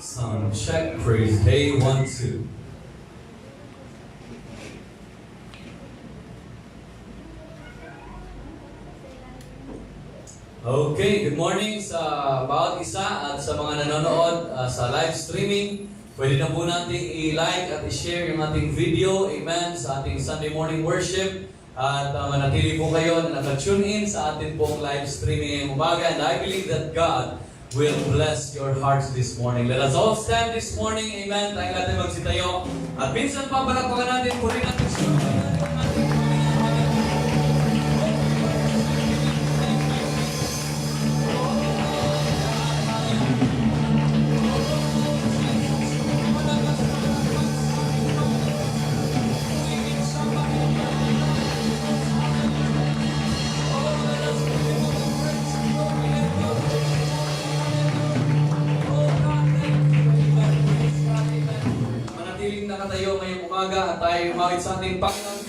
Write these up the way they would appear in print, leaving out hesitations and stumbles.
Sound check, praise. Hey, 1, 2. Okay, good morning sa bawat isa at sa mga nanonood sa live streaming. Pwede na po natin i-like at i-share yung ating video, amen, sa ating Sunday morning worship. At manatili po kayo na naka-tune in sa ating pong live streaming ngayong umaga. And I believe that God will bless your hearts this morning. Let us all stand this morning, amen. Tayo natin magsitayo. At minsan pa, palakpakan natin, puri natin sa nakatayo ngayong umaga at tayo umawit sa ating Panginoon.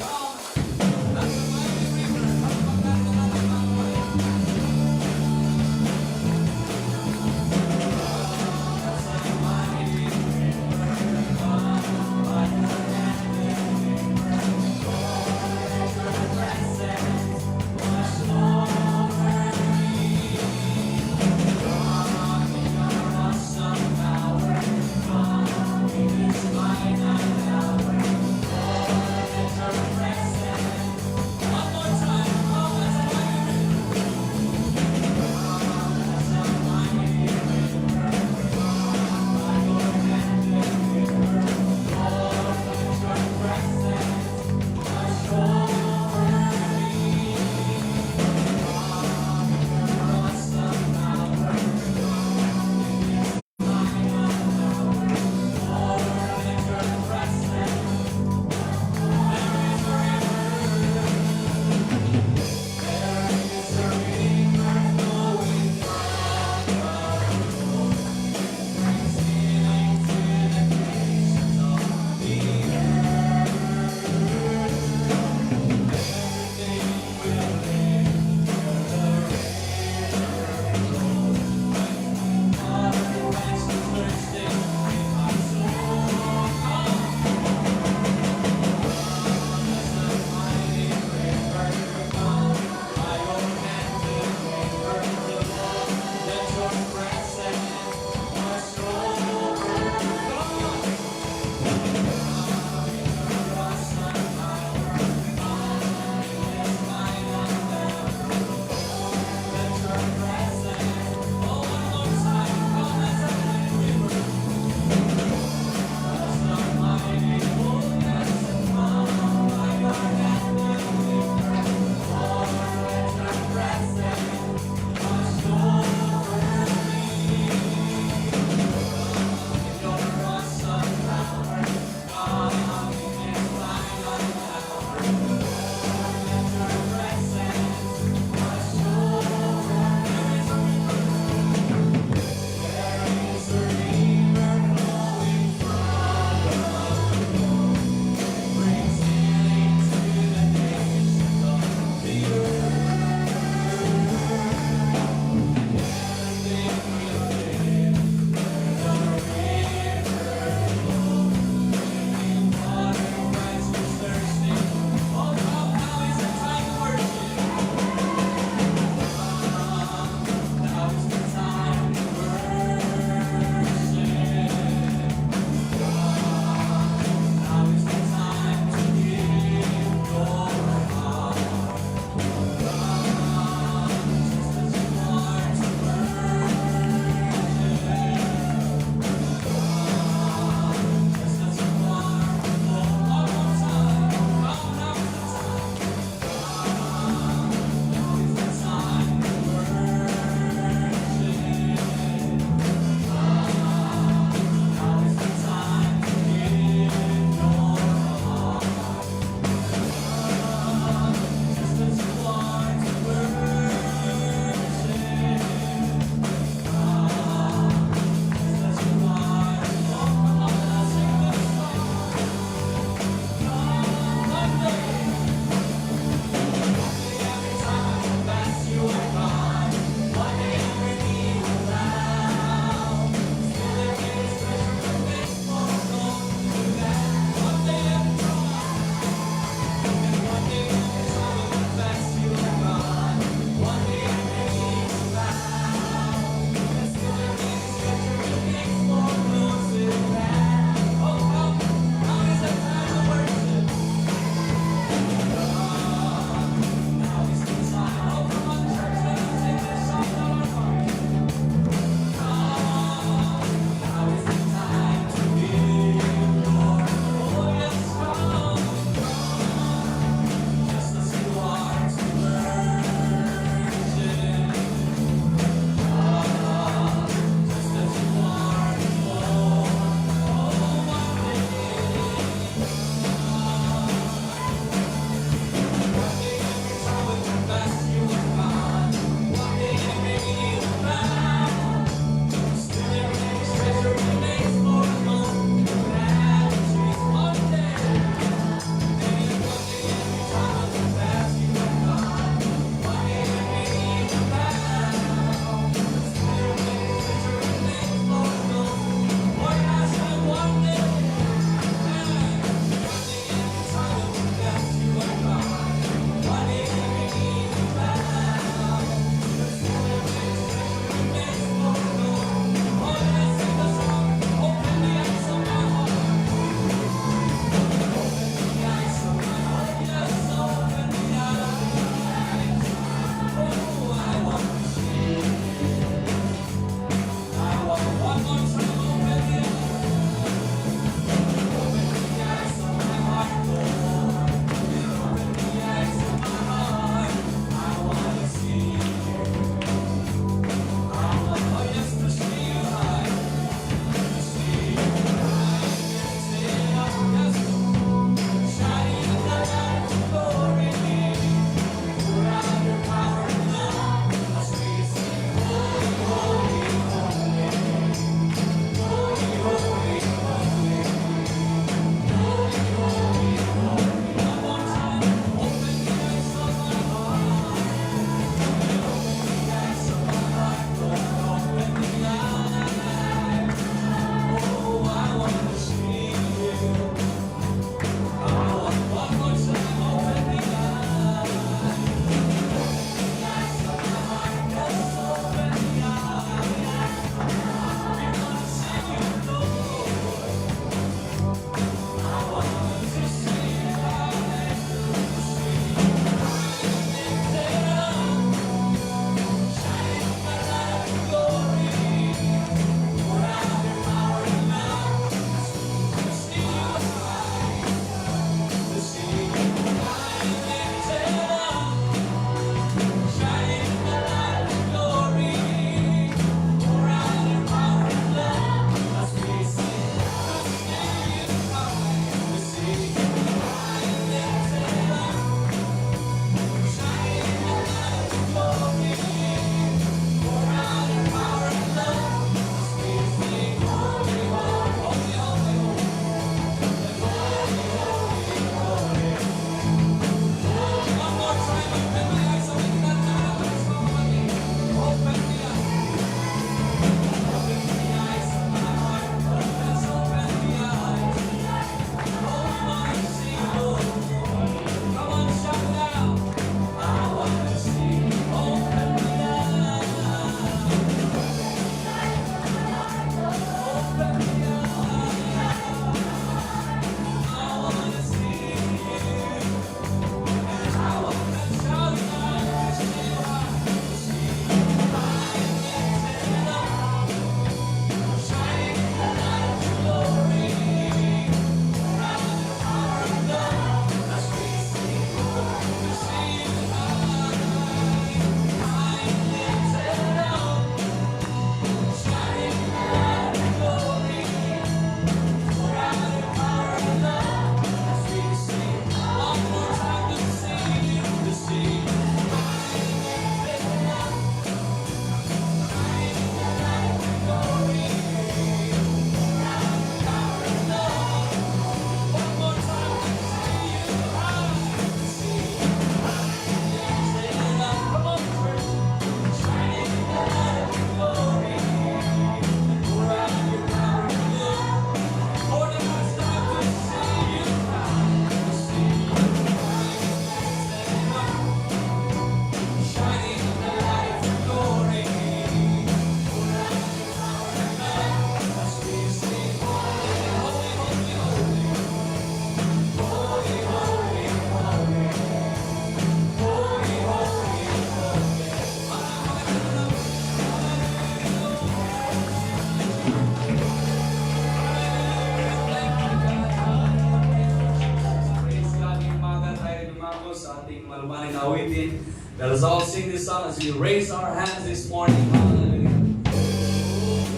Let us all sing this song as we raise our hands this morning. Hallelujah.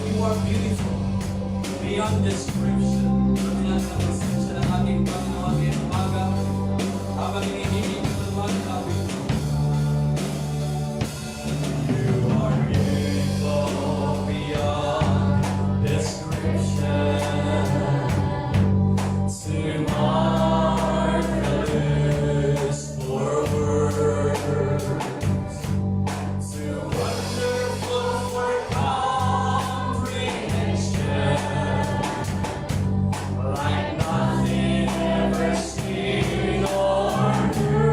You are beautiful beyond description. Kailangan sa presensya ng ating Panginoon ngayong umaga. Habang inihiling ko naman namin. You are beautiful beyond description. Too marvelous for words. Too wonderful for comprehension. Like nothing ever seen or heard.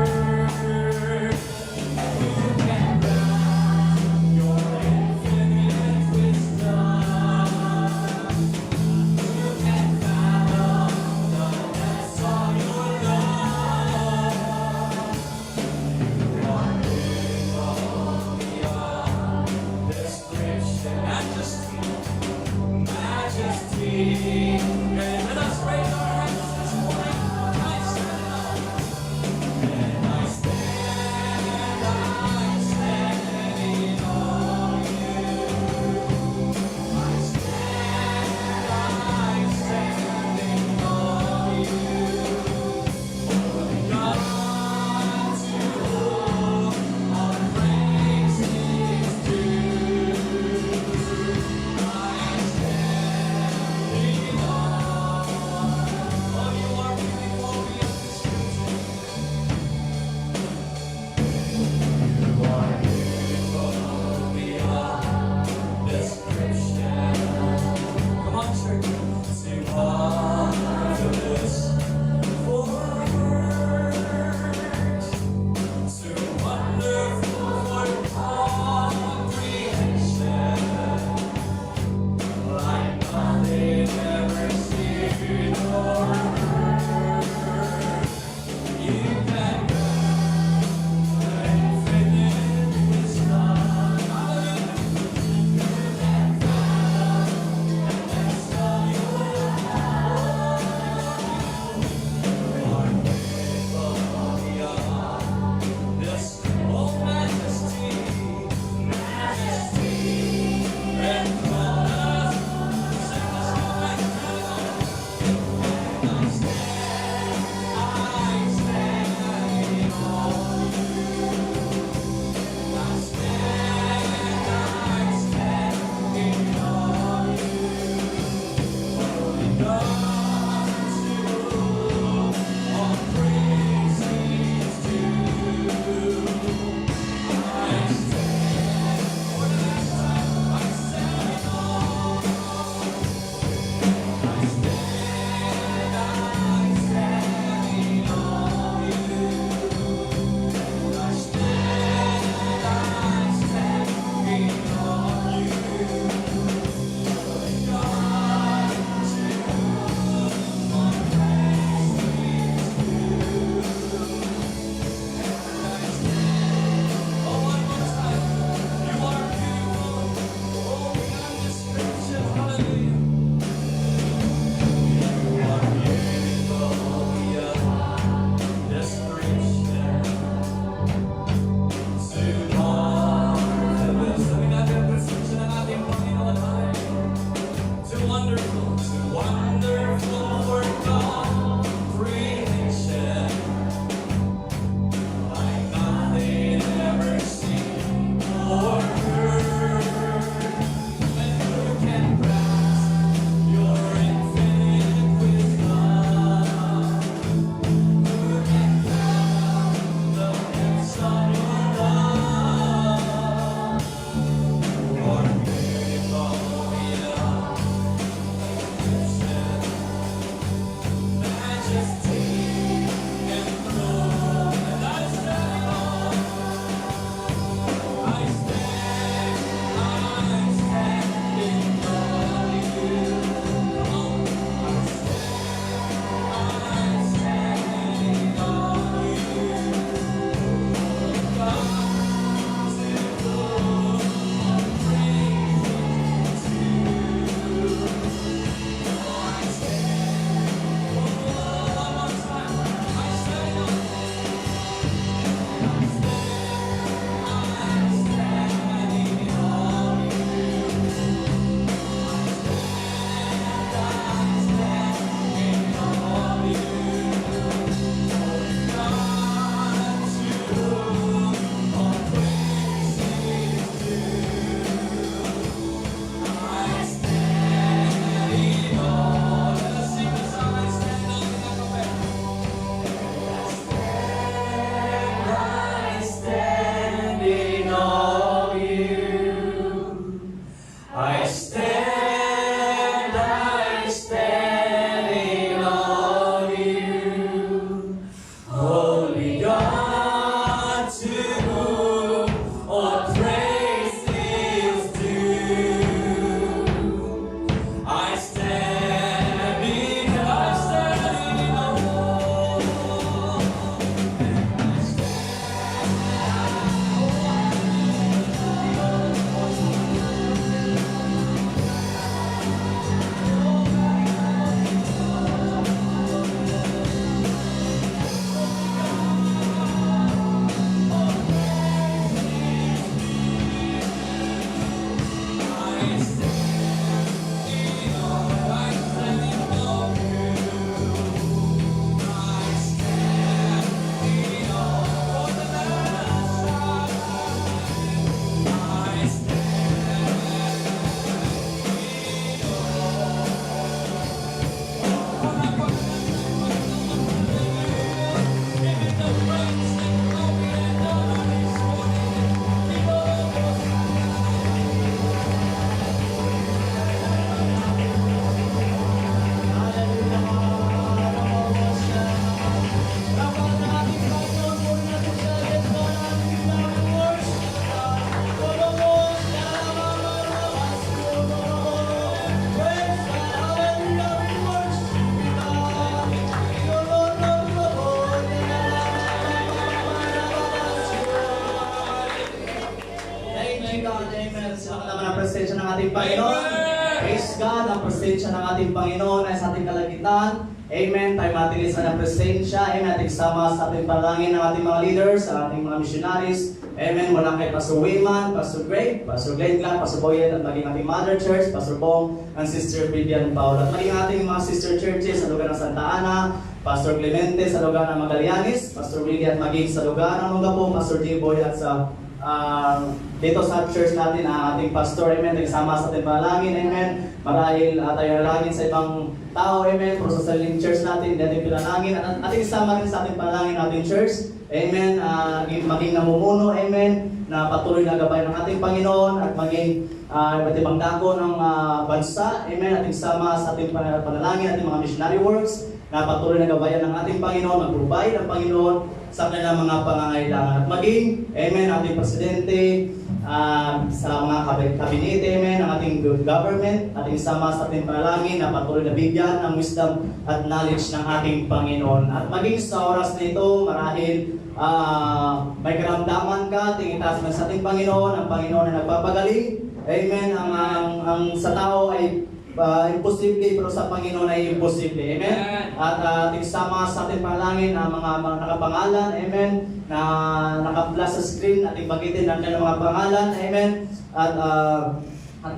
Amen. Salamat naman ang presensya ng ating Panginoon. Praise God, ang presensya ng ating Panginoon ay sa ating kalagitan. Amen. Tayo matilis na ng presensya. Amen. Ating sama sa ating palangin ng ating mga leaders, sa ating mga missionaries. Amen. Mula kay Pastor Wayman, Pastor Greg, Pastor Glenn Clark, Pastor Boyet, at maging ating Mother Church, Pastor Bong, and Sister Vivian Paul. At maging ating mga sister churches sa lugar ng Santa Ana, Pastor Clemente sa lugar ng Magallanes, Pastor Willie at maging sa lugar ng Munggapo, Pastor J-Boy at sa dito sa church natin, ating pastor, amen, nagsama sa ating panalangin, amen. Marahil tayo nalangin sa ibang tao, amen, pero sa sariling church natin, ating pinalangin, at ating isama rin sa ating panalangin natin church, amen, maging namumuno, amen, na patuloy na gabay ng ating Panginoon at maging iba't ibang dako ng bansa, amen, ating sama sa ating panalangin, ating mga missionary works, na patuloy na gabayan ng ating Panginoon, mag-provide ang Panginoon sa kanilang mga pangangailangan. At maging, amen, ating presidente, sa mga kabinete, amen, ang ating government, ating sama sa ating panalangin na patuloy na bigyan ng wisdom at knowledge ng ating Panginoon. At maging sa oras na ito, marahil may karamdaman ka, tingitaas mo sa ating Panginoon, ang Panginoon na nagpapagaling. Amen, ang sa tao ay imposible, pero sa Panginoon ay imposible. Amen? At ating sama sa ating panalangin ang mga nakapangalan, amen, na naka-plus sa screen, ating bagitin ang kanilang mga pangalan, amen, at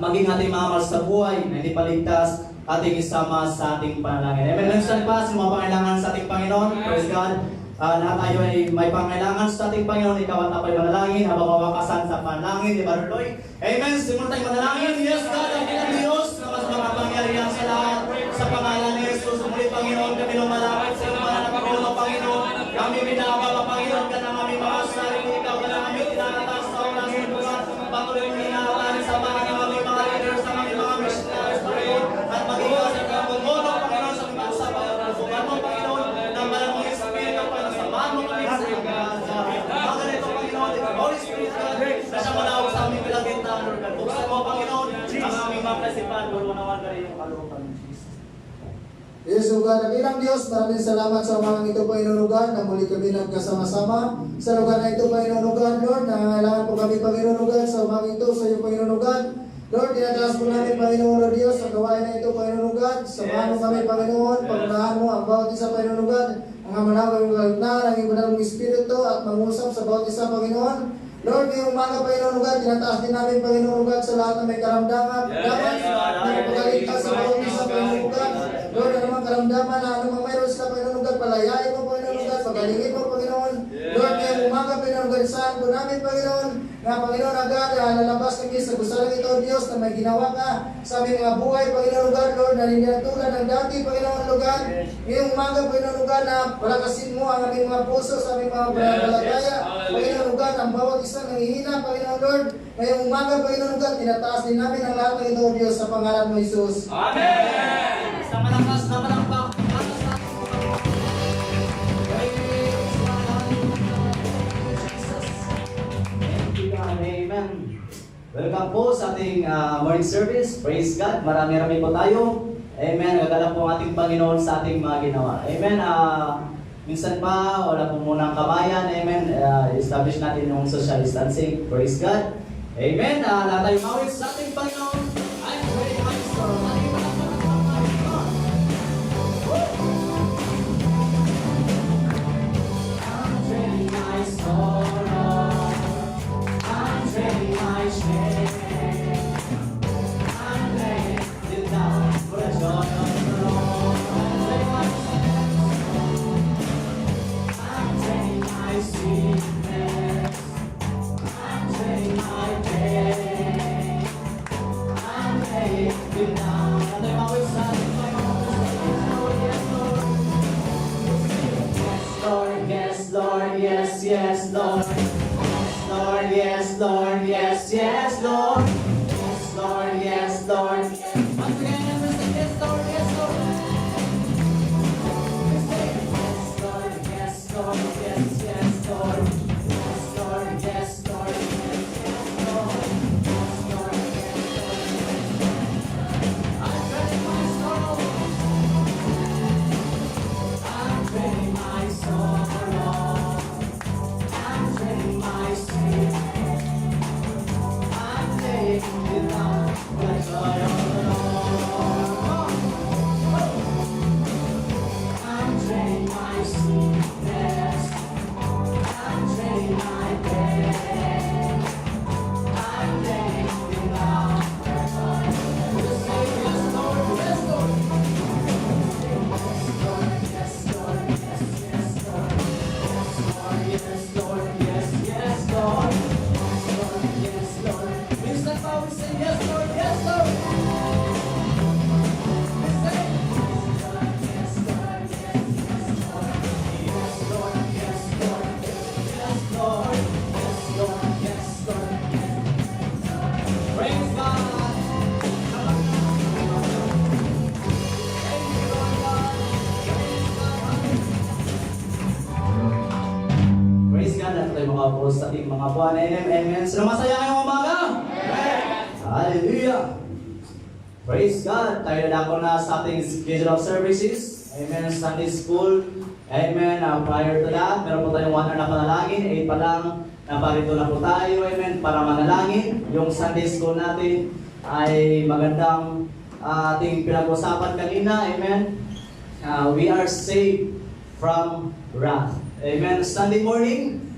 maging ating mga mahal sa buhay na hindi paligtas, ating isama sa ating panalangin. Amen? Minsan pa sa mga pangailangan sa ating Panginoon, praise God. Lahat tayo ay may pangailangan sa ating Panginoon, ikaw at ako'y manalangin, habang mawakasan sa panalangin, di ba, Lord? Amen? Simulan tayong manalangin. Yes, God, ang ilang Diyos, na mas makapangyarihan sa lahat, sa pangalan ni Jesus, muli, Panginoon, kami lumalapit sa mga nakakulong, Panginoon. Kami binababa, Panginoon, ka ng aming mga sarili, ikaw ka ng aming tinataas sa oras ng buwan. Patuloy mo hinahatanin sa mga ng aming mga leaders, sa aming mga missionaries, Panginoon, at mag-iwas at kamungono, Panginoon, sa mga usapan ng buwan mo, Panginoon, ng malang mga Espiritu, Panginoon, samahan mo kami sa mga ganito, Panginoon, Holy Spirit, God, na siya malawag sa aming bilagintang, Lord, at buksan mo, Panginoon, ang aming mga kasipan, Lord, manawan ka rin yung kalooban. Yes, O God, bilang Diyos, maraming salamat sa umagang ito, Panginoon lugar, na muli kami nagkasama-sama sa lugar na ito, Panginoon lugar, Lord, nangangailangan po kami, Panginoon lugar, sa umagang ito, sa iyo, Panginoon lugar. Lord, tinataas po namin, Panginoon Lord Diyos, sa gawain na ito, Panginoon lugar. Samahan mo kami, Panginoon, pagmanahan mo ang bawat isa, Panginoon lugar, ang manawag ng kalugnan, ang ibanal mong Espiritu, at mangusap sa bawat isa, Panginoon. Lord, ngayong umaga, Panginoon lugar, tinataas din namin, Panginoon lugar, sa lahat na may karamdaman, nagpagaligtas sa bawat isa, Panginoon lugar. Lord, anumang karamdaman na anumang mayroon sila, Panginoon lugar, palayain mo, Panginoon lugar, pagalingin mo, Panginoon. Lord, ngayong umaga, Panginoon lugar, saan po namin, Panginoon, na Panginoon agad, lalabas kami sa gusalang ito, Diyos, na may ginawa ka sa aming mga buhay, Panginoon lugar, Lord, na hindi na tulad ng dati, Panginoon lugar. Ngayong umaga, Panginoon lugar, na palakasin mo ang aming mga puso sa aming mga pananampalataya, Panginoon lugar, ang bawat isang nangihina, Panginoon Lord. Ngayong umaga, Panginoon lugar, tinataas din namin ang lahat ng ito, Diyos, sa pangalan mo, Jesus. Amen! Sa malakas na malakpak. Amen. Welcome po sa ating morning service. Praise God. Marami-rami po tayo. Amen. Nagdala po ang ating Panginoon sa ating mga ginawa. Amen. Minsan pa, wala po muna ang kabayan. Amen. Establish natin yung social distancing. Praise God. Amen. Lahat tayo mawit sa ating Panginoon. I'm very much for ating Panginoon. I'm trading my sorrow. I'm trading my shame. I'm laying it down for the joy of the Lord. I'm trading my sickness. I'm trading my pain. I'm laying it down. And I'm always saying, yes, Lord, yes, yes, Lord. Lord, yes, Lord, yes, yes, Lord. Yes, Lord, yes, Lord. Once again, everyone say yes, Lord, yes, Lord. Yes, Lord, yes, Lord, yes, yes, Lord. Yes, Lord, yes, Lord, yes, yes, Lord. Yes, Lord, yes, Lord. I'm ready my sorrow. I'm ready my sorrow. I'm ready my sin. I'm kapwa NM. Amen. Sino masaya ngayong umaga? Hallelujah! Praise God! Tayo na ako na sa ating schedule of services. Amen. Sunday school. Amen. Prior to that, meron po tayong 1 hour na panalangin. 8 pa lang. Naparito na po tayo. Amen. Para manalangin. Yung Sunday school natin ay magandang ating pinag-usapan kanina. Amen. We are saved from wrath. Amen. Sunday morning.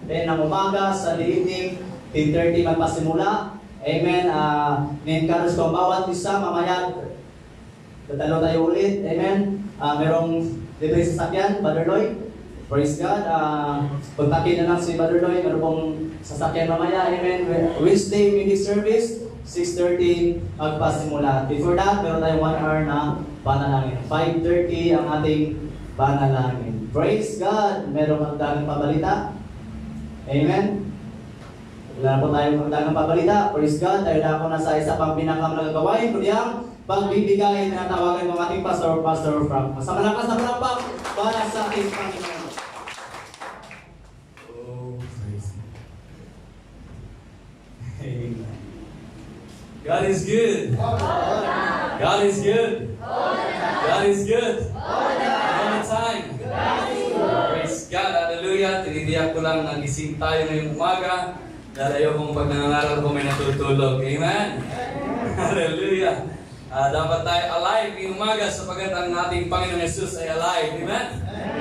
Then ng umaga, Sunday evening, 10:30 magpasimula. Amen. Ni-encourage ko ang bawat isa. Mamaya, tatalo tayo ulit. Amen. Merong libre sasakyan, Brother Lloyd. Praise God. Pagtakin na lang si Brother Lloyd. Meron pong sasakyan mamaya. Amen. Wednesday mini service, 6:30 magpasimula. Before that, meron tayong 1 hour na panalangin. 5:30 ang ating panalangin. Praise God. Meron magdagang pabalita. Amen. Wala na po tayong magdagang pabalita. Praise God. Tayo na ako na sa isa pang pinakamalagang gawain. Kundi ang pagbibigay na tawagan ng ating Pastor Frank. Sa malakas na palakpak para sa ating Panginoon. Oh, praise God. Amen. God is good. God is good. God is good. All the time. Praise God. Hallelujah. Tinidiyak ko lang nagising tayo ngayong umaga. Dahil ayaw kong pag nangangaral ko may natutulog. Amen. Hallelujah. Dapat tayo alive ngayong umaga sapagkat ang ating Panginoon Jesus ay alive. Amen.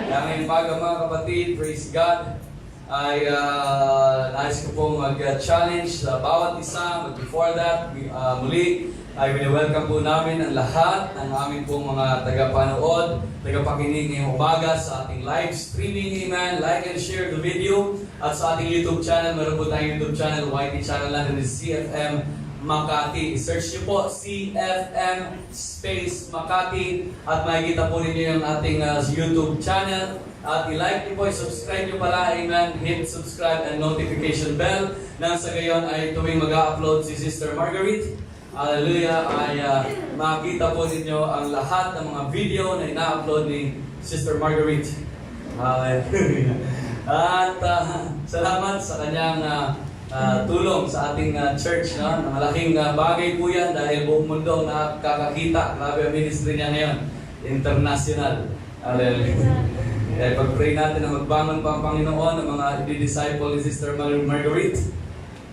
Kaya ngayong umaga mga kapatid, praise God, ay nais ko pong mag-challenge sa bawat isa. But before that, muli ay welcome po namin ang lahat ng aming pong mga tagapanood, tagapakinig ngayong umaga sa ating live streaming. Amen. Like and share the video. At sa ating YouTube channel, meron po tayong YouTube channel, YT channel natin is CFM Makati. Search niyo po CFM space Makati at makikita po ninyo yung ating YouTube channel. At i-like niyo po, i-subscribe niyo pala, amen. Hit subscribe and notification bell. Nang sa gayon ay tuwing mag-upload si Sister Marguerite, hallelujah, ay makikita po ninyo ang lahat ng mga video na ina-upload ni Sister Marguerite. Hallelujah. At salamat sa kanyang tulong sa ating church. No? Malaking bagay po yan dahil buong mundo ang nakakakita. Grabe ang ministry niya ngayon. International. Hallelujah. Kaya pag-pray natin na magbangon pa ang Panginoon ng mga i-disciple ni Sister Marguerite.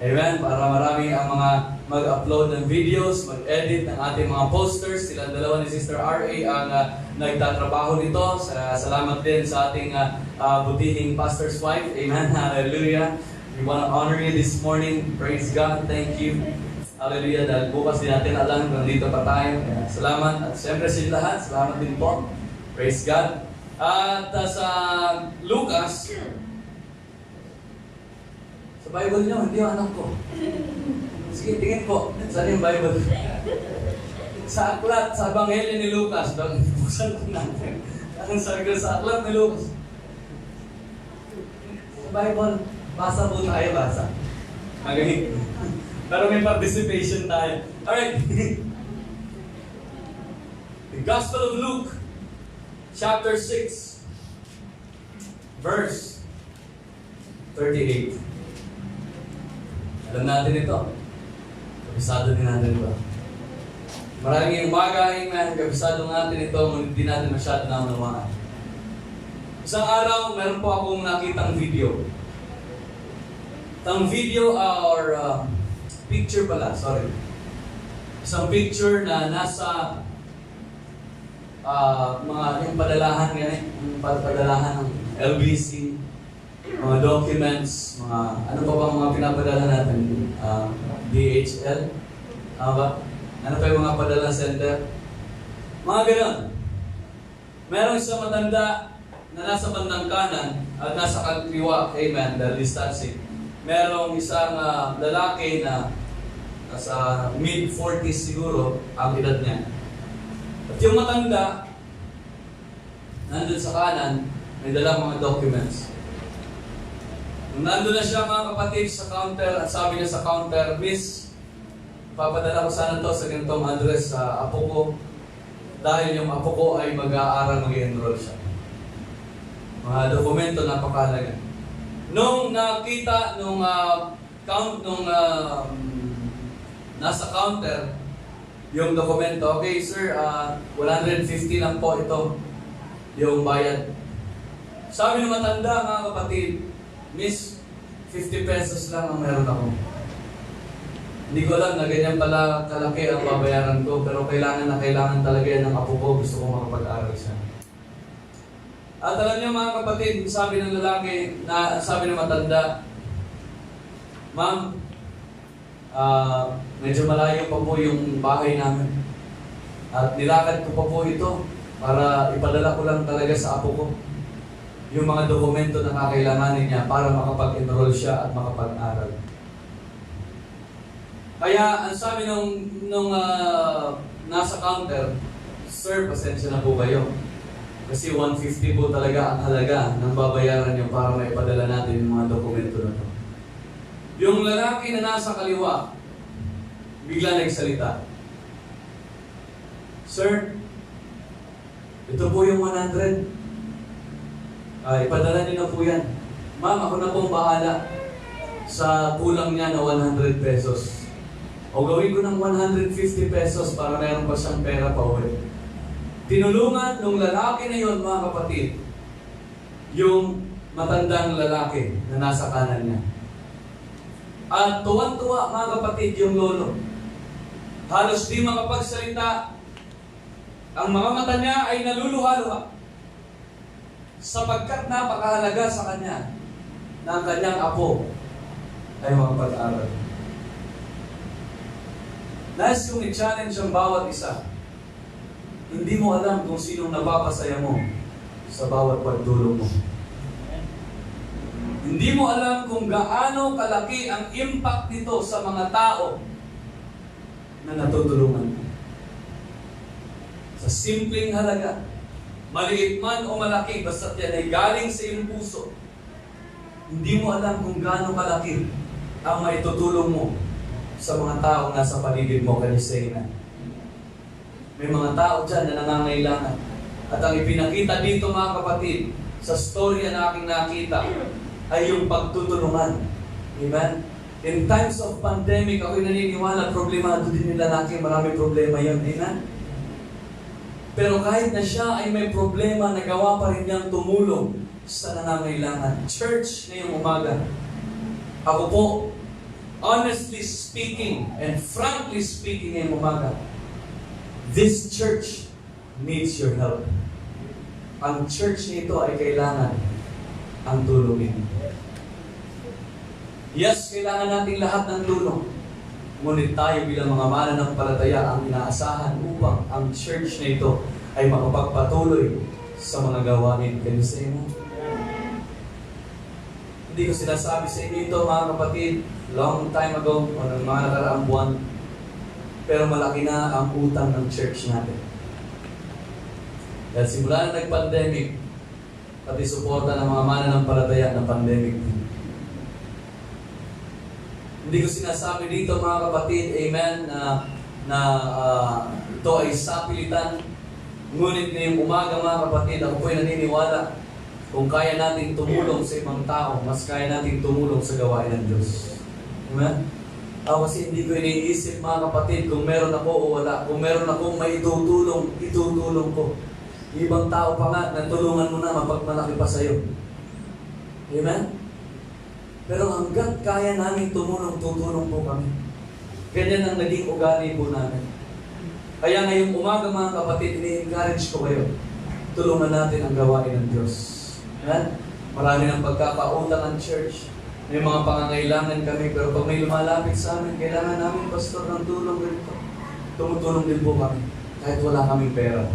Amen. Para marami ang mga mag-upload ng videos, mag-edit ng ating mga posters. Silang dalawa ni Sister R.A. ang nagtatrabaho nito. Salamat din sa ating butihing pastor's wife. Amen. Hallelujah. We want to honor you this morning. Praise God. Thank you. Hallelujah. Dahil bukas din natin alam kung dito pa tayo. Salamat. At siyempre sa lahat, salamat din po. Praise God. At sa Lucas, sa Bible nyo, hindi yung anak ko. Sige, tingin po. Saan yung Bible? Sa aklat, sa Ebanghelyo ni Lucas. Buksan ko natin. Ang sabi sa aklat ni Lucas. Sa Bible, basa po tayo, basa. Magaling. Pero may participation tayo. Alright. The Gospel of Luke, chapter 6, verse 38. Alam natin ito. Kabisado din natin ito. Maraming umaga, amen. Kabisado natin ito, ngunit di natin masyado na unawaan. Isang araw, meron po akong nakitang video. Ang video or picture pala, sorry. Isang picture na nasa mga yung padalahan ganyan, yung padalahan ng LBC, mga documents, mga ano pa ba mga pinapadala natin? DHL, ba? Ano pa yung mga padala center? Mga ganon. Merong isang matanda na nasa bandang kanan at nasa kaliwa, amen, the distancing. Merong isang lalaki na nasa mid-40s siguro ang edad niya. At yung matanda, nandun sa kanan, may dalang mga documents. Nung nandun na siya mga kapatid sa counter, at sabi niya sa counter, Miss, papadala ko sana to sa ganitong address sa apo ko dahil yung apo ko ay mag-aaral, mag-enroll siya. Mga dokumento napakahalaga. Nung nakita, nung nasa counter, yung dokumento, okay sir, 150 lang po ito, yung bayad. Sabi ng matanda, mga kapatid, Miss, 50 pesos lang ang meron ako. Hindi ko alam na ganyan pala kalaki ang babayaran ko, pero kailangan na kailangan talaga yan ng apo ko, gusto ko makapag-aral siya. At alam niyo mga kapatid, sabi ng lalaki, sabi ng matanda, Ma'am, medyo malayo pa po yung bahay namin. At nilakad ko pa po ito para ipadala ko lang talaga sa apo ko yung mga dokumento na kakailanganin niya para makapag-enroll siya at makapag-aral. Kaya ang sabi nung nasa counter, Sir, pasensya na po kayo. Kasi 150 po talaga ang halaga ng babayaran niyo para maipadala natin yung mga dokumento na to. Yung lalaki na nasa kaliwa, bigla nagsalita. Sir, ito po yung 100. Ipadala niyo na po yan. Ma'am, ako na pong bahala sa kulang niya na 100 pesos. O gawin ko ng 150 pesos para meron pa siyang pera pa uwi. Tinulungan ng lalaki na yon, mga kapatid, yung matandang lalaki na nasa kanan niya. At tuwan-tuwa, mga kapatid, yung lolo. Halos di makapagsalita. Ang mga mata niya ay naluluha-luha sapagkat napakahalaga sa kanya na ang kanyang apo ay makapag-aral. Nais kong i-challenge ang bawat isa. Hindi mo alam kung sinong napapasaya mo sa bawat pagdulong mo. Hindi mo alam kung gaano kalaki ang impact nito sa mga tao na natutulungan. Sa simpleng halaga, maliit man o malaki, basta yan ay galing sa iyong puso, hindi mo alam kung gaano kalaki ang maitutulong mo sa mga taong nasa paligid mo kanisena. May mga tao dyan na nangangailangan. At ang ipinakita dito, mga kapatid, sa storya na aking nakita, ay yung pagtutulungan. Amen? In times of pandemic, ako'y naniniwala, problemado din nila natin, maraming problema yun. Amen? Pero kahit na siya ay may problema, nagawa pa rin niyang tumulong sa nangangailangan. Church, ngayong umaga, ako po, honestly speaking and frankly speaking ngayong umaga, this church needs your help. Ang church nito ay kailangan ang tulungin. Yes, kailangan natin lahat ng tulong. Ngunit tayo bilang mga mananampalataya ang inaasahan upang ang church na ito ay makapagpatuloy sa mga gawain kanisena. Hindi ko sinasabi sa inyo ito, mga kapatid, long time ago o ng mga nakaraang buwan, pero malaki na ang utang ng church natin. Dahil simula na nag-pandemic, pati suporta ng mga mananampalataya ng pandemic. Hindi ko sinasabi dito, mga kapatid, amen, na ito ay sapilitan. Ngunit ngayong umaga, mga kapatid, ako po'y naniniwala kung kaya natin tumulong sa ibang tao, mas kaya natin tumulong sa gawain ng Diyos. Amen? Kasi hindi ko iniisip, mga kapatid, kung meron ako o wala. Kung meron akong maitutulong, itutulong ko. Ibang tao pa nga, natulungan mo na mapagmalaki pa sa'yo. Amen? Pero hanggat kaya namin tumulong, tutulong po kami. Ganyan ang naging ugali po namin. Kaya ngayong umaga, mga kapatid, ini-encourage ko kayo. Tulungan natin ang gawain ng Diyos. Amen? Marami ng pagkakautang ang church. May mga pangangailangan kami, pero pag may lumalapit sa amin, kailangan namin, pastor, ng tulong ganito. Tumutulong din po kami, kahit wala kaming pera.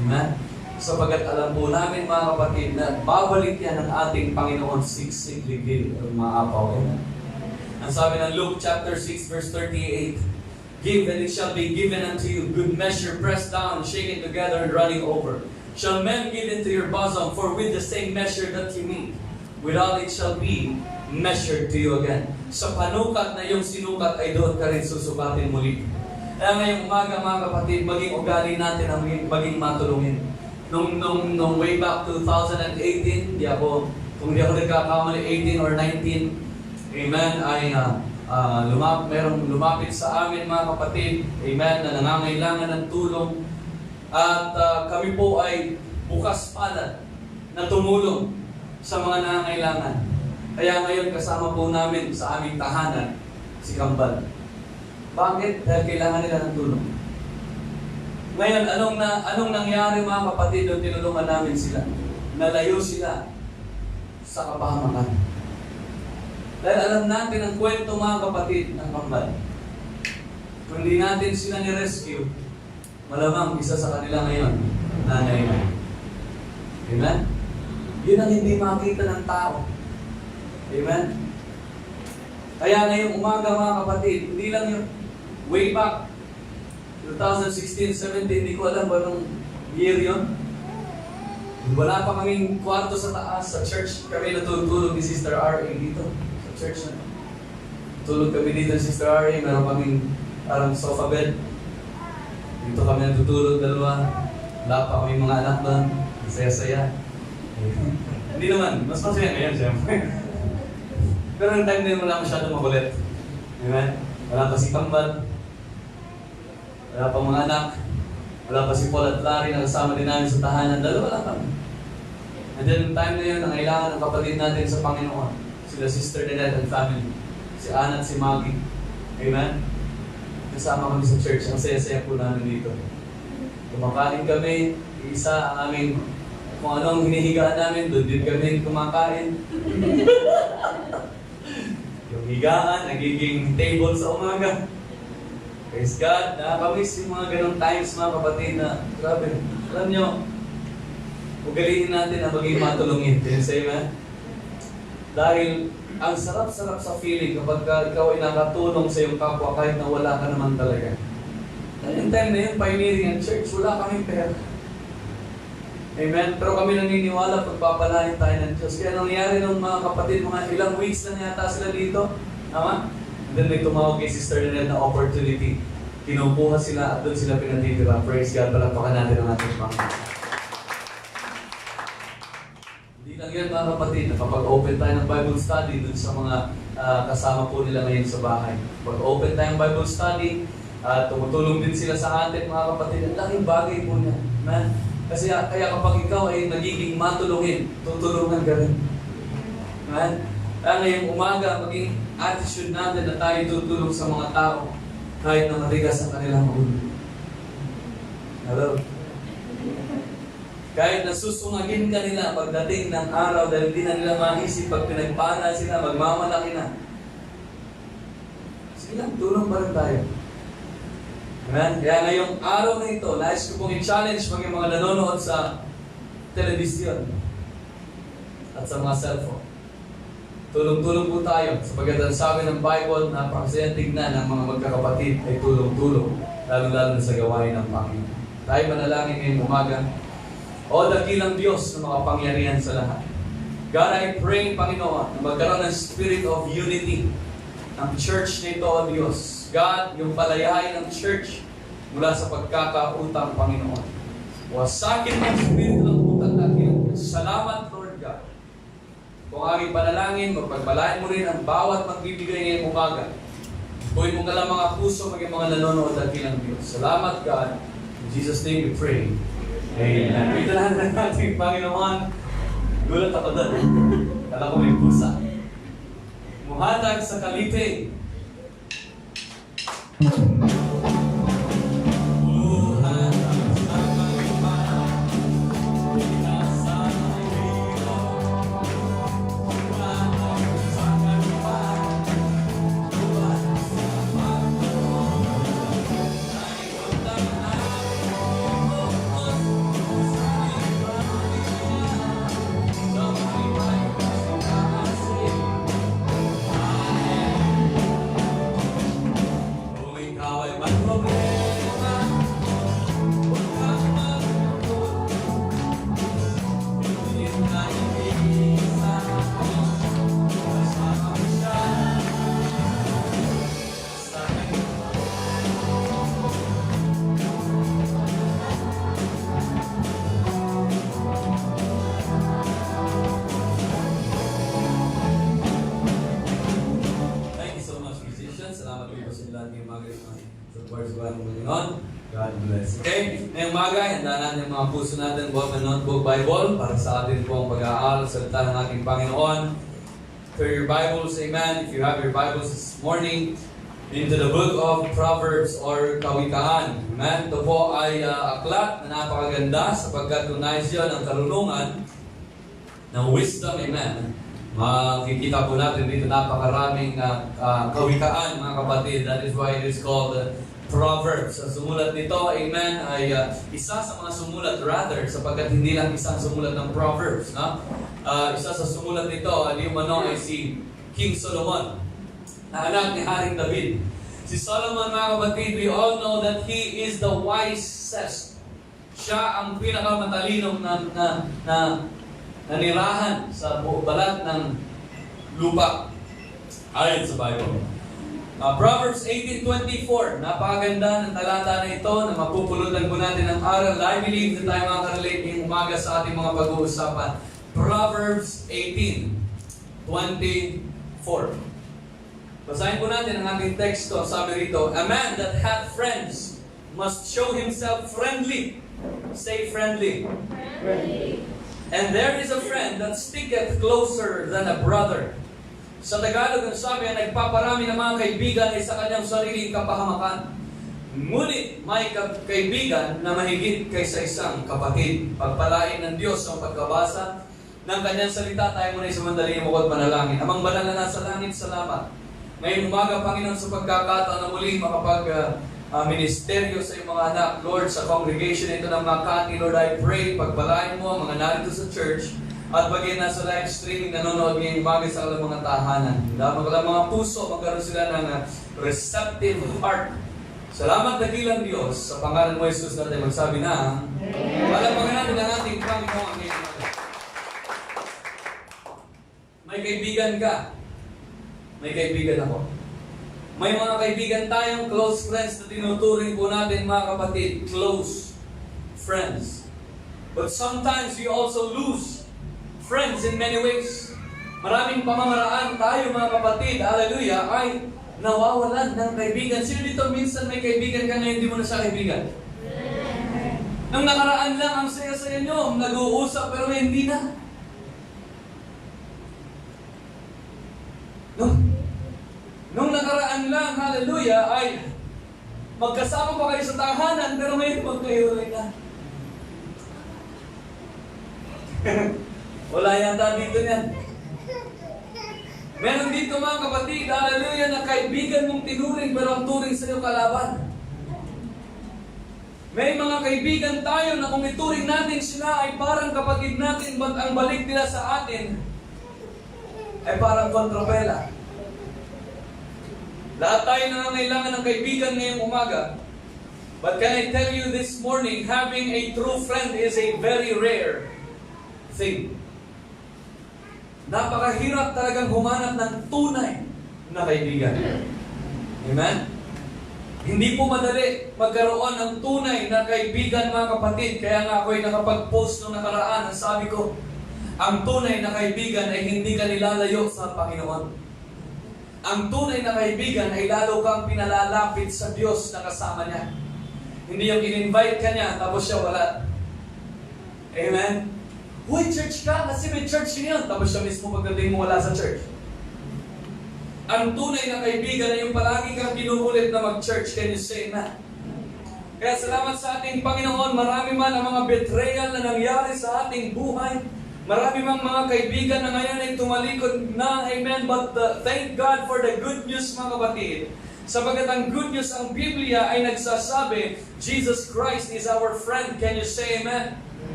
Amen? Sapagat alam po namin, mga kapatid, na babalik yan ng ating Panginoon siksik-ligil ang maapaw. Amen? Ang sabi ng Luke chapter 6 verse 38, Give and it shall be given unto you, good measure, pressed down, shaken together, and running over. Shall men give into your bosom, for with the same measure that you meet, without it shall be measured to you again. Sa panukat na yung sinukat ay doon ka rin susukatin muli. Kaya ngayong umaga, mga kapatid, maging ugali natin ang maging matulungin. Nung way back 2018, di ako kung di ako nagkakamali, 18 or 19, amen, ay merong lumapit sa amin mga kapatid, amen, na nangangailangan ng tulong. At kami po ay bukas palad na tumulong sa mga nangangailangan. Kaya ngayon kasama po namin sa aming tahanan si Kambal. Bakit? Dahil kailangan nila ng tulong. Ngayon, anong nangyari mga kapatid nung tinulungan namin sila? Nalayo sila sa kapahamakan. Dahil alam natin ang kwento mga kapatid ng Kambal. Kung hindi natin sila ni-rescue, malamang isa sa kanila ngayon, nanay na. Amen? Yun ang hindi makita ng tao. Amen? Kaya ngayong umaga mga kapatid, hindi lang yung way back 2016, 17, hindi ko alam ba nung year yun. Wala pa kaming kwarto sa taas, sa church. Kami natutulog ni Sister R.A. dito, sa church na. Tulog kami dito ni Sister R.A. Meron kaming parang sofa bed. Dito kami natutulog dalawa. Wala pa kami mga anak doon. Saya-saya. Hindi naman, mas masaya ngayon siyempre. Pero yung time na yun wala masyadong makulit. Amen? Wala pa si Kambal. Wala pa mga anak. Wala pa si Paul at Larry na kasama din namin sa tahanan. Dalawa lang kami. And then yung time na yun, ang kailangan ng kapatid natin sa Panginoon. Sila Sister Nanette and family. Si Anna at si Maggie. Amen? Kasama kami sa church. Ang saya-saya po namin dito. Kumakain kami. Isa ang aming kung anong hinihigaan namin, doon din kami kumakain. Yung higaan, nagiging table sa umaga. Praise God, nakakamiss yung mga ganong times mga kapatid na, grabe, alam nyo, ugaliin natin na maging matulungin. Can you say amen? Dahil ang sarap-sarap sa feeling kapag ikaw ay nakatulong sa iyong kapwa kahit na wala ka naman talaga. Dahil yung time na yun, pioneering ang church, wala kaming pera. Amen? Pero kami naniniwala pagpapalain tayo ng Diyos. Kaya nangyari ng mga kapatid, mga ilang weeks na yata sila dito. Tama? And then may tumawag kay Sister Nanette na opportunity. Kinukuha sila at doon sila pinatitira. Praise God, palakpakan natin ang ating Panginoon. Hindi lang yan mga kapatid, nakapag-open tayo ng Bible study doon sa mga kasama po nila ngayon sa bahay. Pag-open tayo ng Bible study, tumutulong din sila sa atin mga kapatid. Ang laking bagay po niya. Amen? Kasi kaya kapag ikaw ay nagiging matulungin, tutulungan ka rin. Amen? Kaya ngayong umaga, maging attitude natin na tayo tutulong sa mga tao kahit na matigas ang kanilang ulo. Hello? Kahit nasusungagin ka nila pagdating ng araw dahil hindi na nila maisip pag pinagpala sila, magmamalaki na. Sige lang, tulong pa rin tayo. Amen? Kaya ngayong araw na ito, nais ko pong i-challenge maging mga nanonood sa telebisyon at sa mga cellphone. Tulong-tulong po tayo sapagkat ang sabi ng Bible na napakasayang tignan ng mga magkakapatid ay tulong-tulong, lalo-lalo na sa gawain ng Panginoon. Tayo manalangin ngayong umaga. O dakilang Diyos na makapangyarihan sa lahat. God, I pray, Panginoon, na magkaroon ng spirit of unity ng church nito, O Diyos. God, yung palayain ng church mula sa pagkakautang, Panginoon. Wasakin mo ang spirit ng utang dakilang Diyos. Salamat, Lord God. Kung aming panalangin, magpagpalain mo rin ang bawat magbibigay ngayong umaga. Buhin mo ka lang mga puso, maging mga nanonood dakilang Diyos. Salamat, God. In Jesus' name we pray. Amen. Ito lahat ng ating Panginoon. Gulat ako doon. Kala ko may pusa. Muhatag sa kalite. Kung ikaw ay Sa words ba ng Panginoon? God bless. Okay? Ngayong umaga, handa natin yung mga puso natin, book and notebook Bible, para sa atin po ang pag-aaral sa salita ng ating Panginoon. For your Bibles, amen. If you have your Bibles this morning, into the book of Proverbs or Kawikaan. Amen. Ito po ay aklat na napakaganda sapagkat tunay siya ng karunungan, ng wisdom. Amen. Makikita po natin dito napakaraming kawikaan, mga kapatid. That is why it is called Proverbs. Sa sumulat nito, amen, ay isa sa mga sumulat rather, sapagkat hindi lang isang sumulat ng Proverbs. No? Isa sa sumulat nito, yung ay si King Solomon, na anak ni Haring David. Si Solomon, mga kapatid, we all know that he is the wisest. Siya ang pinakamatalinong na nanirahan sa balat ng lupa. Ayon sa Bible. Proverbs 18:24, napakaganda ng talata na ito na mapupulutan po natin ang aral. I believe na tayo makaka-relate ngayong umaga sa ating mga pag-uusapan. Proverbs 18:24. Basahin po natin ang ating teksto. Sabi rito, a man that hath friends must show himself friendly. Say friendly. Friendly. And there is a friend that sticketh closer than a brother. Sa Tagalog, ang sabi ay nagpaparami ng mga kaibigan ay sa kanyang sariling kapahamakan. Ngunit may kaibigan na mahigit kaysa isang kapatid. Pagpalain ng Diyos ang pagkabasa ng kanyang salita. Tayo muna sa mandali mo at manalangin. Amang banal na nasa langit, salamat. Ngayong umaga, Panginoon, sa pagkakataon na muli makapag-ministeryo sa iyong mga anak, Lord, sa congregation ito ng Makati, Lord, I pray, pagpalain mo ang mga narito sa church, at bagay na sa live streaming, nanonood ngayong umaga sa kanilang mga tahanan. Dahil magkalang mga puso, magkaroon sila ng receptive heart. Salamat dakilang Diyos, sa pangalan mo, Jesus, natin magsabi na, palapagan natin ang ating Panginoon ngayong umaga. May kaibigan ka. May kaibigan ako. May mga kaibigan tayong close friends na tinuturing po natin, mga kapatid. Close friends. But sometimes we also lose friends in many ways. Maraming pamamaraan tayo, mga kapatid, hallelujah, ay nawawalan ng kaibigan. Sino dito minsan may kaibigan ka ngayon, hindi mo na siya kaibigan? Nang nakaraan lang, ang saya-saya nyo, nag-uusap, pero hindi na. Nung nakaraan lang, hallelujah, ay magkasama pa kayo sa tahanan, pero ngayon magkahiwalay na. Wala yata dito niyan. Meron dito, mga kapatid, hallelujah, na kaibigan mong tinuring, pero ang turing sa iyo kalaban. May mga kaibigan tayo na kung ituring natin sila ay parang kapatid natin, but ang balik nila sa atin ay parang kontrobela. Lahat tayo nangangailangan ng kaibigan ngayong umaga. But can I tell you this morning, having a true friend is a very rare thing. Napakahirap talagang humanap ng tunay na kaibigan. Amen? Hindi po madali magkaroon ng tunay na kaibigan, mga kapatid. Kaya nga ako'y nakapag-post nung nakaraan. Ang sabi ko, ang tunay na kaibigan ay hindi ka nilalayo sa Panginoon. Ang tunay na kaibigan ay lalo kang pinalalapit sa Diyos na kasama niya. Hindi yung in-invite ka niya, tapos siya wala. Amen? Uy, church ka, kasi may church niya. Tapos siya mismo pagdating mo wala sa church. Ang tunay na kaibigan ay yung palagi kang pinuulit na mag-church. Can you say that? Kaya salamat sa ating Panginoon. Marami man ang mga betrayal na nangyari sa ating buhay. Marami mang mga kaibigan na ngayon ay tumalikod na, amen, but thank God for the good news, mga kapatid. Sapagat ang good news, ang Biblia ay nagsasabi, Jesus Christ is our friend. Can you say amen?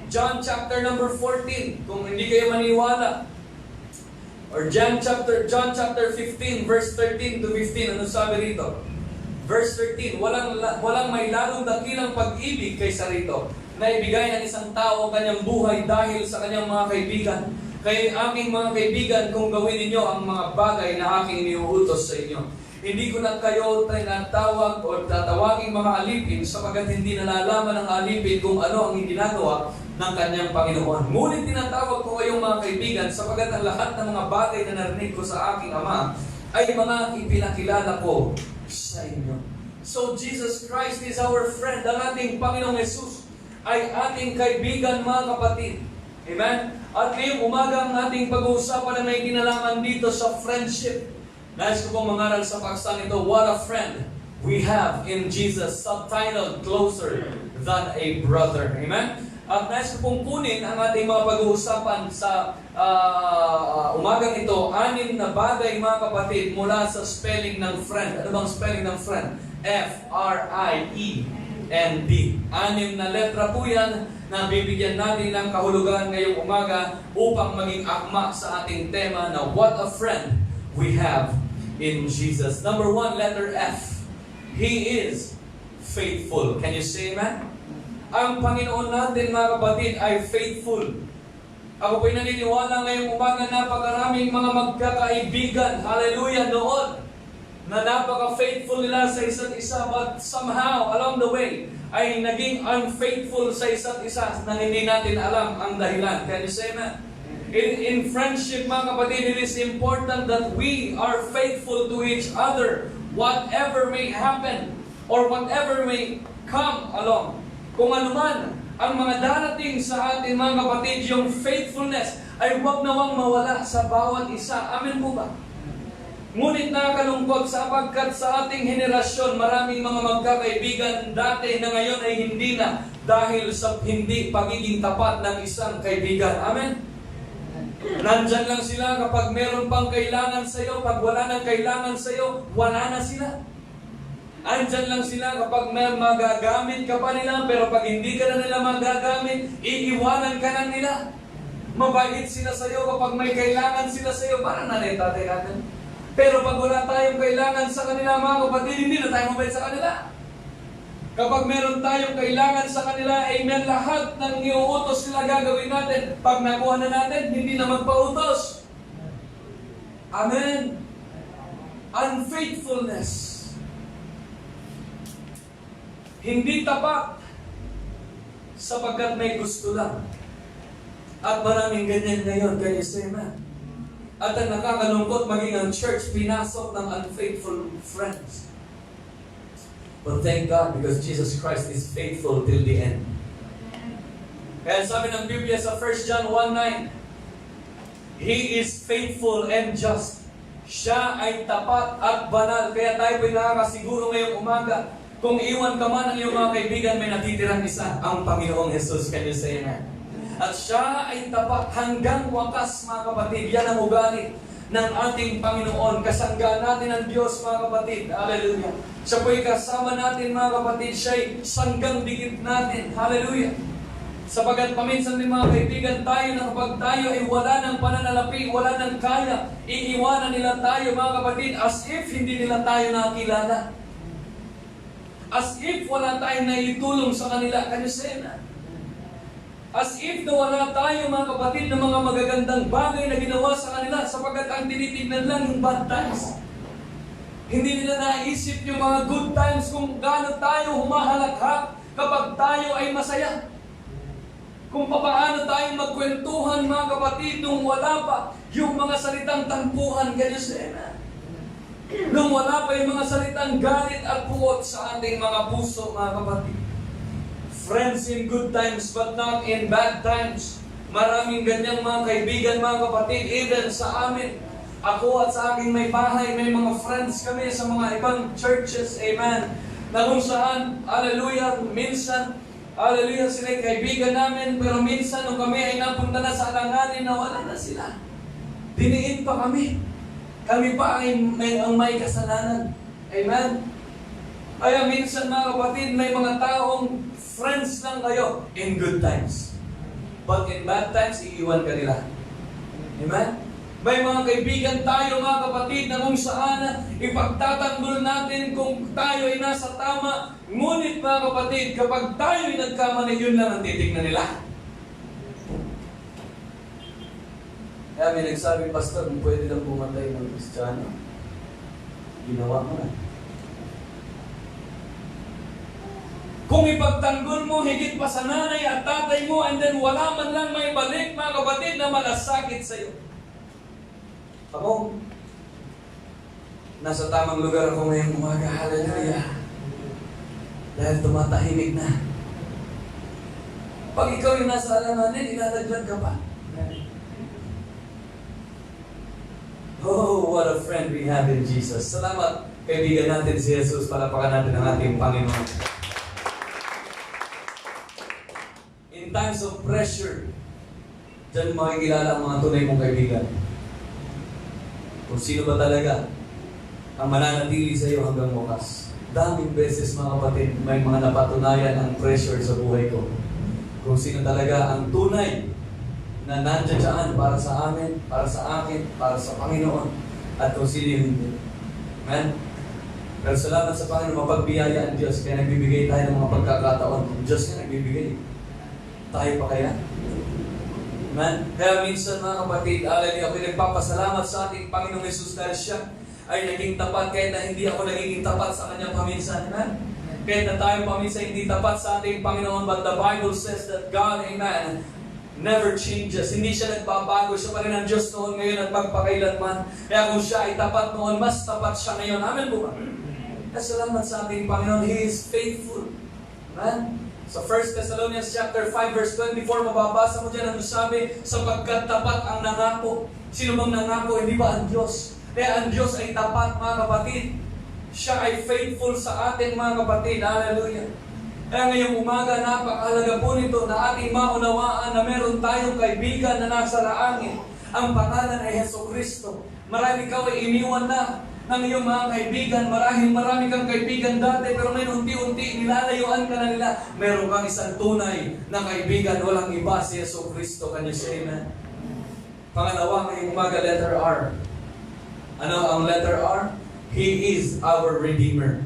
John chapter number 14, kung hindi kayo maniwala. Or John chapter 15, verse 13 to 15, ano sabi rito? Verse 13, walang may lalong dakilang pag-ibig kaysa rito, na ibigay ng isang tao ang kanyang buhay dahil sa kanyang mga kaibigan. Kaya aking mga kaibigan, kung gawin ninyo ang mga bagay na aking iniuutos sa inyo. Hindi ko na kayo tinatawag o tatawaging mga alipin sapagkat hindi nalalaman ng alipin kung ano ang ginagawa ng kanyang Panginoon. Ngunit tinatawag ko kayong mga kaibigan sapagkat ang lahat ng mga bagay na narinig ko sa aking Ama ay mga ipinakilala ko sa inyo. So Jesus Christ is our friend. Ang ating Panginoong Jesus ay ating kaibigan, mga kapatid. Amen? At ngayong umaga ang ating pag-uusapan na may kinalaman dito sa friendship. Nais ko pong mangaral sa paksang ito, What a Friend We Have in Jesus, subtitled Closer Than a Brother. Amen? At nais ko pong kunin ang ating mga pag-uusapan sa umagang ito, 6 na bagay, mga kapatid, mula sa spelling ng friend. Ano bang spelling ng friend? F-R-I-E-N-D. 6 na letra po yan na bibigyan natin ng kahulugan ngayong umaga upang maging akma sa ating tema na What a Friend We Have in Jesus. Number 1, letter F. He is faithful. Can you say amen? Ang Panginoon natin, mga kapatid, ay faithful. Ako po'y naniniwala ngayong umaga napakaraming mga magkakaibigan, hallelujah, noon, na napaka-faithful nila sa isa't isa, but somehow, along the way, ay naging unfaithful sa isa't isa na hindi natin alam ang dahilan. Can you say amen? In friendship, mga kapatid, it is important that we are faithful to each other, whatever may happen, or whatever may come along. Kung anuman ang mga darating sa atin, mga kapatid, yung faithfulness ay huwag nawang mawala sa bawat isa. Amen po ba? Ngunit nakakalungkot sapagkat sa ating henerasyon, maraming mga magkakaibigan dati na ngayon ay hindi na dahil sa hindi pagiging tapat ng isang kaibigan. Amen? Nandyan lang sila kapag meron pang kailangan sa iyo, pag wala nang kailangan sa iyo, wala na sila. Andyan lang sila kapag may magagamit ka pa nila, pero pag hindi ka na nila magagamit, iiwanan ka na nila. Mabait sila sa iyo kapag may kailangan sila sa iyo, parang nanay-tatay natin. Pero pag wala tayong kailangan sa kanila, mga kapatid, hindi na tayo mabait sa kanila. Kapag meron tayong kailangan sa kanila, amen, lahat ng iuutos sila gagawin natin. Pag nakuha na natin, hindi na magpautos. Amen. Unfaithfulness. Hindi tapat sapagkat may gusto lang. At maraming ganyan ngayon, kaya say amen. At ang nakakalungkot, maging ang church pinasok ng unfaithful friends. But thank God because Jesus Christ is faithful till the end. Kaya sabi ng Biblia sa 1 John 1:9, He is faithful and just. Siya ay tapat at banal. Kaya tayo po'y nakakasiguro ngayong umaga, kung iwan ka man ang iyong mga kaibigan, may natitirang isa, ang Panginoong Jesus. Can you say amen? At siya ay tapat hanggang wakas, mga kapatid. Yan ang ugali ng ating Panginoon. Kasanggaan natin ang Diyos, mga kapatid. Hallelujah. Siya po'y kasama natin, mga kapatid. Siya'y sanggang dikit natin. Hallelujah. Sapagat paminsan ng mga kaibigan tayo na kapag tayo ay wala ng pananalapi, wala ng kaya, iiwanan nila tayo, mga kapatid, as if hindi nila tayo nakilala. As if wala tayong naitulong sa kanila. Can you say that? As if na wala tayo, mga kapatid, ng mga magagandang bagay na ginawa sa kanila sapagkat ang tinitignan lang yung bad times. Hindi nila naisip yung mga good times kung gaano tayo humahalakhak kapag tayo ay masaya. Kung paano tayo magkwentuhan, mga kapatid, nung wala pa yung mga salitang tampuhan. Can you say that? Nung wala pa yung mga salitang galit at puot sa ating mga puso, mga kapatid. Friends in good times but not in bad times. Maraming ganyang mga kaibigan, mga kapatid, even sa amin. Ako at sa aking may bahay, may mga friends kami sa mga ibang churches, amen. Na kung saan, hallelujah, minsan, hallelujah, sila'y kaibigan namin, pero minsan nung kami ay napunta na sa alanganin na wala na sila. Diniin pa kami. Kami pa ay may kasalanan. Amen? Kaya minsan, mga kapatid, may mga taong friends lang kayo in good times. But in bad times, iiwan ka nila. Amen? May mga kaibigan tayo, mga kapatid, na kung saan ipagtatanggol natin kung tayo ay nasa tama. Ngunit, mga kapatid, kapag tayo ay nagkamali, yun lang ang titignan nila. Kaya may nagsabi, Pastor, kung pwede lang pumatay ng Kristiyano, ginawa mo na. Kung ipagtanggol mo higit pa sa nanay at tatay mo, and then wala man lang may balik, mga kapatid, na malasakit sa iyo. Ako, nasa tamang lugar ako ngayong umaga, hallelujah. Dahil tumatahimik na. Pag ikaw yung nasa alanganin, ilalaglag ka pa. Oh, what a friend we have in Jesus. Salamat, kaibigan natin si Jesus. Palapakan natin ang ating Panginoon. In times of pressure, dyan makikilala ang mga tunay mong kaibigan. Kung sino ba talaga ang mananatili sa iyo hanggang wakas. Daming beses mga kapatid, may mga napatunayan ang pressure sa buhay ko. Kung sino talaga ang tunay na nandiyan para sa amin, para sa akin, para sa Panginoon, at kung sino yung hindi. Amen? Pero salamat sa Panginoon, mapagbiyaya ang Diyos, kaya nagbibigay tayo ng mga pagkakataon. Ang Diyos niya nagbibigay. Tayo pa kaya? Amen? Kaya minsan mga kapatid, ako nagpapasalamat sa ating Panginoong Jesus dahil siya ay naging tapat kahit na hindi ako naging tapat sa kanyang paminsan. Amen? Kahit na tayo paminsan hindi tapat sa ating Panginoon, but the Bible says that God, amen, never changes. Hindi siya nagbabago. Siya pa rin ang Diyos noon, ngayon at magpakailanman. Kaya kung siya ay tapat noon, mas tapat siya ngayon. Amen po ba? Kaya salamat sa ating Panginoon. He is faithful. Amen? Sa 1 Thessalonians chapter 5 verse 24, mababasa mo dyan ang sabi, sapagkat tapat ang nangako. Sino bang nangako? Hindi ba ang Diyos? Kaya ang Diyos ay tapat, mga kapatid. Siya ay faithful sa atin, mga kapatid. Hallelujah. Kaya ngayong umaga, napakahalaga po nito na ating maunawaan na meron tayong kaibigan na nasa langit. Ang pangalan ay Jesucristo. Marami ikaw ay iniwan na ng iyong mga kaibigan. Marami kang kaibigan dati, pero ngayon unti-unti nilalayuan ka na nila. Meron kang isang tunay na kaibigan, walang iba si Jesucristo. Can you say amen? Pangalawa, ngayong umaga, letter R. Ano ang letter R? He is our Redeemer.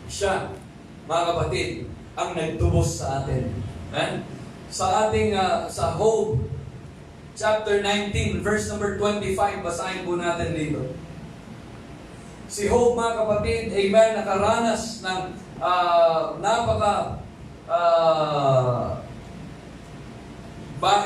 Siya, mga kapatid, ang nagtubos sa atin. Amen? Sa ating, sa Job, chapter 19, verse number 25, basahin po natin dito. Si Job, mga kapatid, amen, nakaranas ng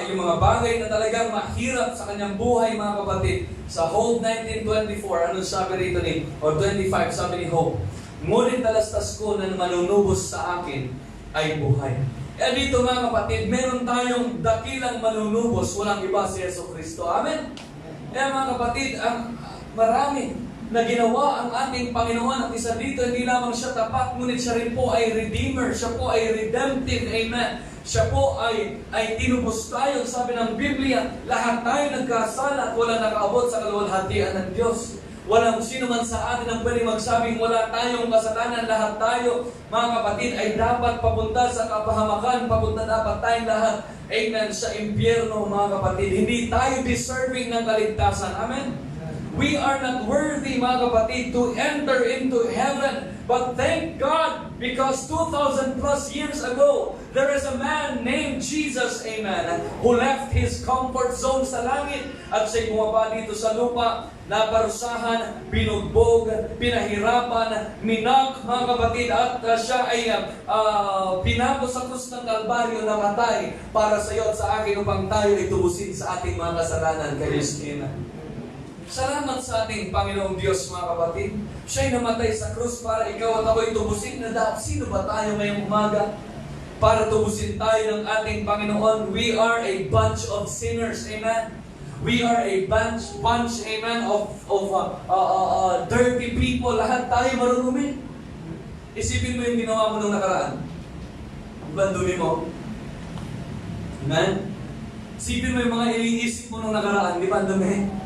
yung mga bagay na talagang mahirap sa kanyang buhay, mga kapatid. Sa Job 19:24, anong sabi rito ni, or 25, sabi ni Job, ngunit talastas ko na manunubos sa akin ay buhay. Kaya dito mga kapatid, meron tayong dakilang manunubos, walang iba si Jesucristo. Amen? Kaya mga kapatid, ang marami na ginawa ang ating Panginoon at isa dito, hindi lamang siya tapat, ngunit siya rin po ay Redeemer, siya po ay redemptive. Amen? Siya po ay tinubos tayo. Sabi ng Biblia, lahat tayo nagkasala at wala nakaabot sa kaluwalhatian ng Diyos. Walang sino man sa atin ang pwede magsabing wala tayong kasalanan. Lahat tayo, mga kapatid, ay dapat papunta sa kapahamakan. Papunta dapat tayong lahat, amen, sa impyerno, mga kapatid. Hindi tayo deserving ng kaligtasan. Amen? We are not worthy, mga kapatid, to enter into heaven. But thank God, because 2,000 plus years ago, there is a man named Jesus, amen, who left his comfort zone sa langit at siya'y bumaba dito sa lupa, naparusahan, binugbog, pinahirapan, minak, mga kapatid, at siya ay pinako sa krus ng Kalbaryo, namatay para sa iyo at sa akin upang tayo ay tubusin sa ating mga kasalanan. Kayo siya. Salamat sa ating Panginoong Diyos, mga kapatid. Siya'y namatay sa krus para ikaw at ako'y tubusin na dapat. Sino ba tayo ngayong umaga para tubusin tayo ng ating Panginoon? We are a bunch of sinners. Amen? We are a bunch, amen, of dirty people. Lahat tayo marurumi. Isipin mo yung ginawa mo nung nakaraan. Banduli mo. Amen? Isipin mo yung mga iniisip mo nung nakaraan. Di ba ang dumi?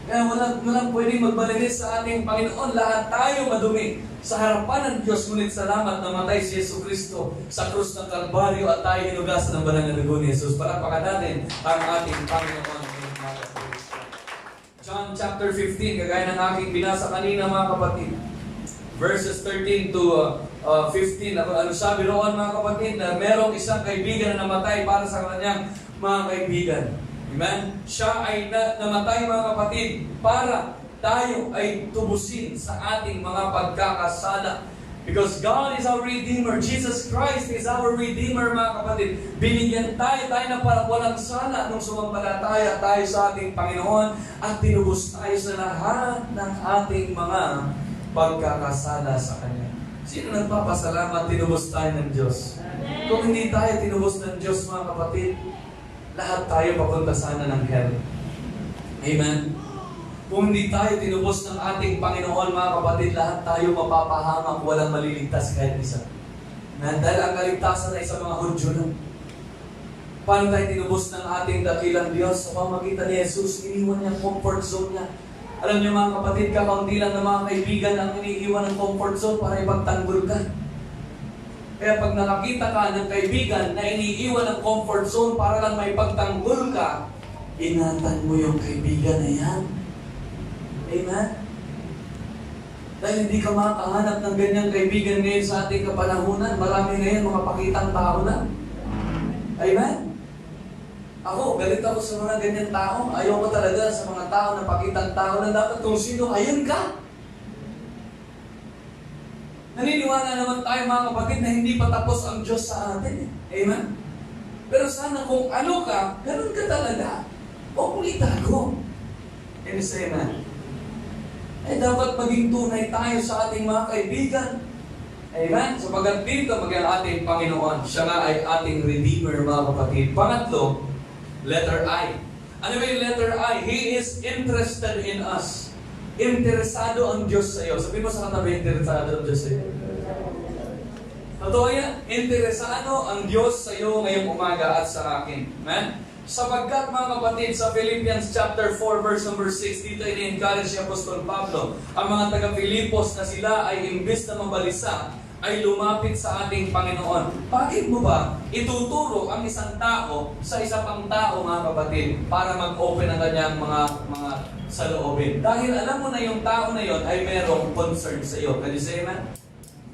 Kaya walang pwedeng magbalinis sa ating Panginoon. Lahat tayo madumi sa harapan ng Diyos. Ngunit salamat na matay si Jesucristo sa krus ng Kalbaryo at tayo hinugasan ng banal na dugo ni Jesus. Palakpakan natin ang ating Panginoon. John chapter 15, kagaya ng aking binasa kanina, mga kapatid. Verses 13 to 15. Ano sabi roon, mga kapatid, na merong isang kaibigan na namatay para sa kanyang mga kaibigan. Amen? Siya ay namatay, mga kapatid, para tayo ay tubusin sa ating mga pagkakasala. Because God is our Redeemer. Jesus Christ is our Redeemer, mga kapatid. Binigyan tayo na para walang sala nung sumampalataya tayo sa ating Panginoon at tinubos tayo sa lahat ng ating mga pagkakasala sa Kanya. Sino nagpapasalamat tinubos tayo ng Diyos? Kung hindi tayo tinubos ng Diyos, mga kapatid, lahat tayo papunta sana ng hell. Amen? Kung hindi tayo tinubos ng ating Panginoon, mga kapatid, lahat tayo mapapahamak, walang maliligtas kahit isa. Amen? Dahil ang kaligtasan ay sa mga Hudyo lang. Paano tayo tinubos ng ating dakilang Diyos? Sa pamagitan ni Jesus, iniwan niya ang comfort zone niya. Alam niyo mga kapatid, kakaunti lang ng mga kaibigan ang iniiwan ng comfort zone para ipagtanggol ka. Kaya pag nakakita ka ng kaibigan na iniiwan ng comfort zone para lang may pagtanggol ka, ingatan mo yung kaibigan na yan. Amen? Dahil hindi ka makahanap ng ganyang kaibigan ngayon sa ating kapanahunan. Marami ngayon mga pakitang tao na. Amen? Ako, galit ako sa mga ganyan tao. Ayoko talaga sa mga tao na pakitang tao na dapat kung sino, ayun ka. Naniniwala naman tayo mga kapatid na hindi pa tapos ang Diyos sa atin. Amen? Pero sana kung ano ka, ganun ka talaga. Huwag mong itago. Can you say amen? Eh dapat maging tunay tayo sa ating mga kaibigan. Amen? Sapagat dito maging ating Panginoon. Siya nga ay ating Redeemer, mga kapatid. Pangatlo, letter I. Ano ba yung letter I? He is interested in us. Interesado ang Diyos sa iyo. Sabihin mo sa katabi, interesado ang Diyos sa iyo. Totoo yan. Interesado ang Diyos sa iyo ngayong umaga at sa akin. Amen? Sapagkat mga kapatid, sa Philippians chapter 4 verse number 6, dito ini-encourage si Apostol Pablo ang mga taga-Filipos na sila ay imbes na mabalisa, ay lumapit sa ating Panginoon. Bakit mo ba ituturo ang isang tao sa isa pang tao, mga kapatid, para mag-open ang kanyang mga saloobin? Dahil alam mo na yung tao na yon ay merong concern sa iyo. Can you say amen?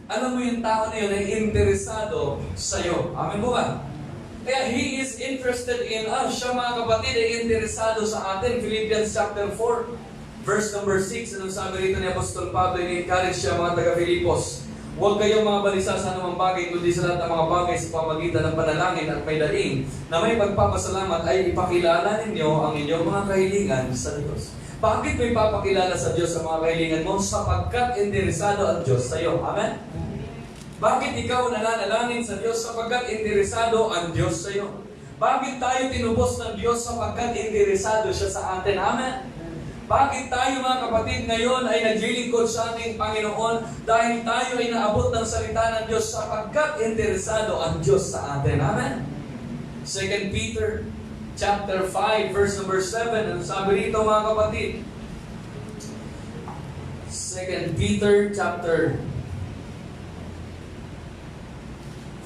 Alam mo yung tao na yon ay interesado sa iyo. Amen mo ba? Kaya He is interested in us. Siya, mga kapatid, ay interesado sa atin. Philippians chapter 4 verse number 6, anong sabi rito ni Apostol Pablo, ini-encourage siya mga taga-Filipos. Huwag kayong mga balisa sa anumang bagay, kundi sa lahat ng mga bagay sa pamagitan ng panalangin at may daing na may pagpapasalamat ay ipakilala ninyo ang inyong mga kahilingan sa Diyos. Bakit may papakilala sa Diyos ang mga kahilingan mo? Sapagkat interesado ang Diyos sa iyo. Amen? Bakit ikaw nananalangin sa Diyos? Sapagkat interesado ang Diyos sa iyo. Bakit tayo tinubos ng Diyos? Sapagkat interesado siya sa atin. Amen? Bakit tayo mga kapatid ngayon ay naglilingkod sa ating Panginoon? Dahil tayo ay naabot ng salita ng Diyos sapagkat interesado ang Diyos sa atin. Amen? 2 Peter chapter 5 verse number 7. Ano sabi rito mga kapatid? 2 Peter chapter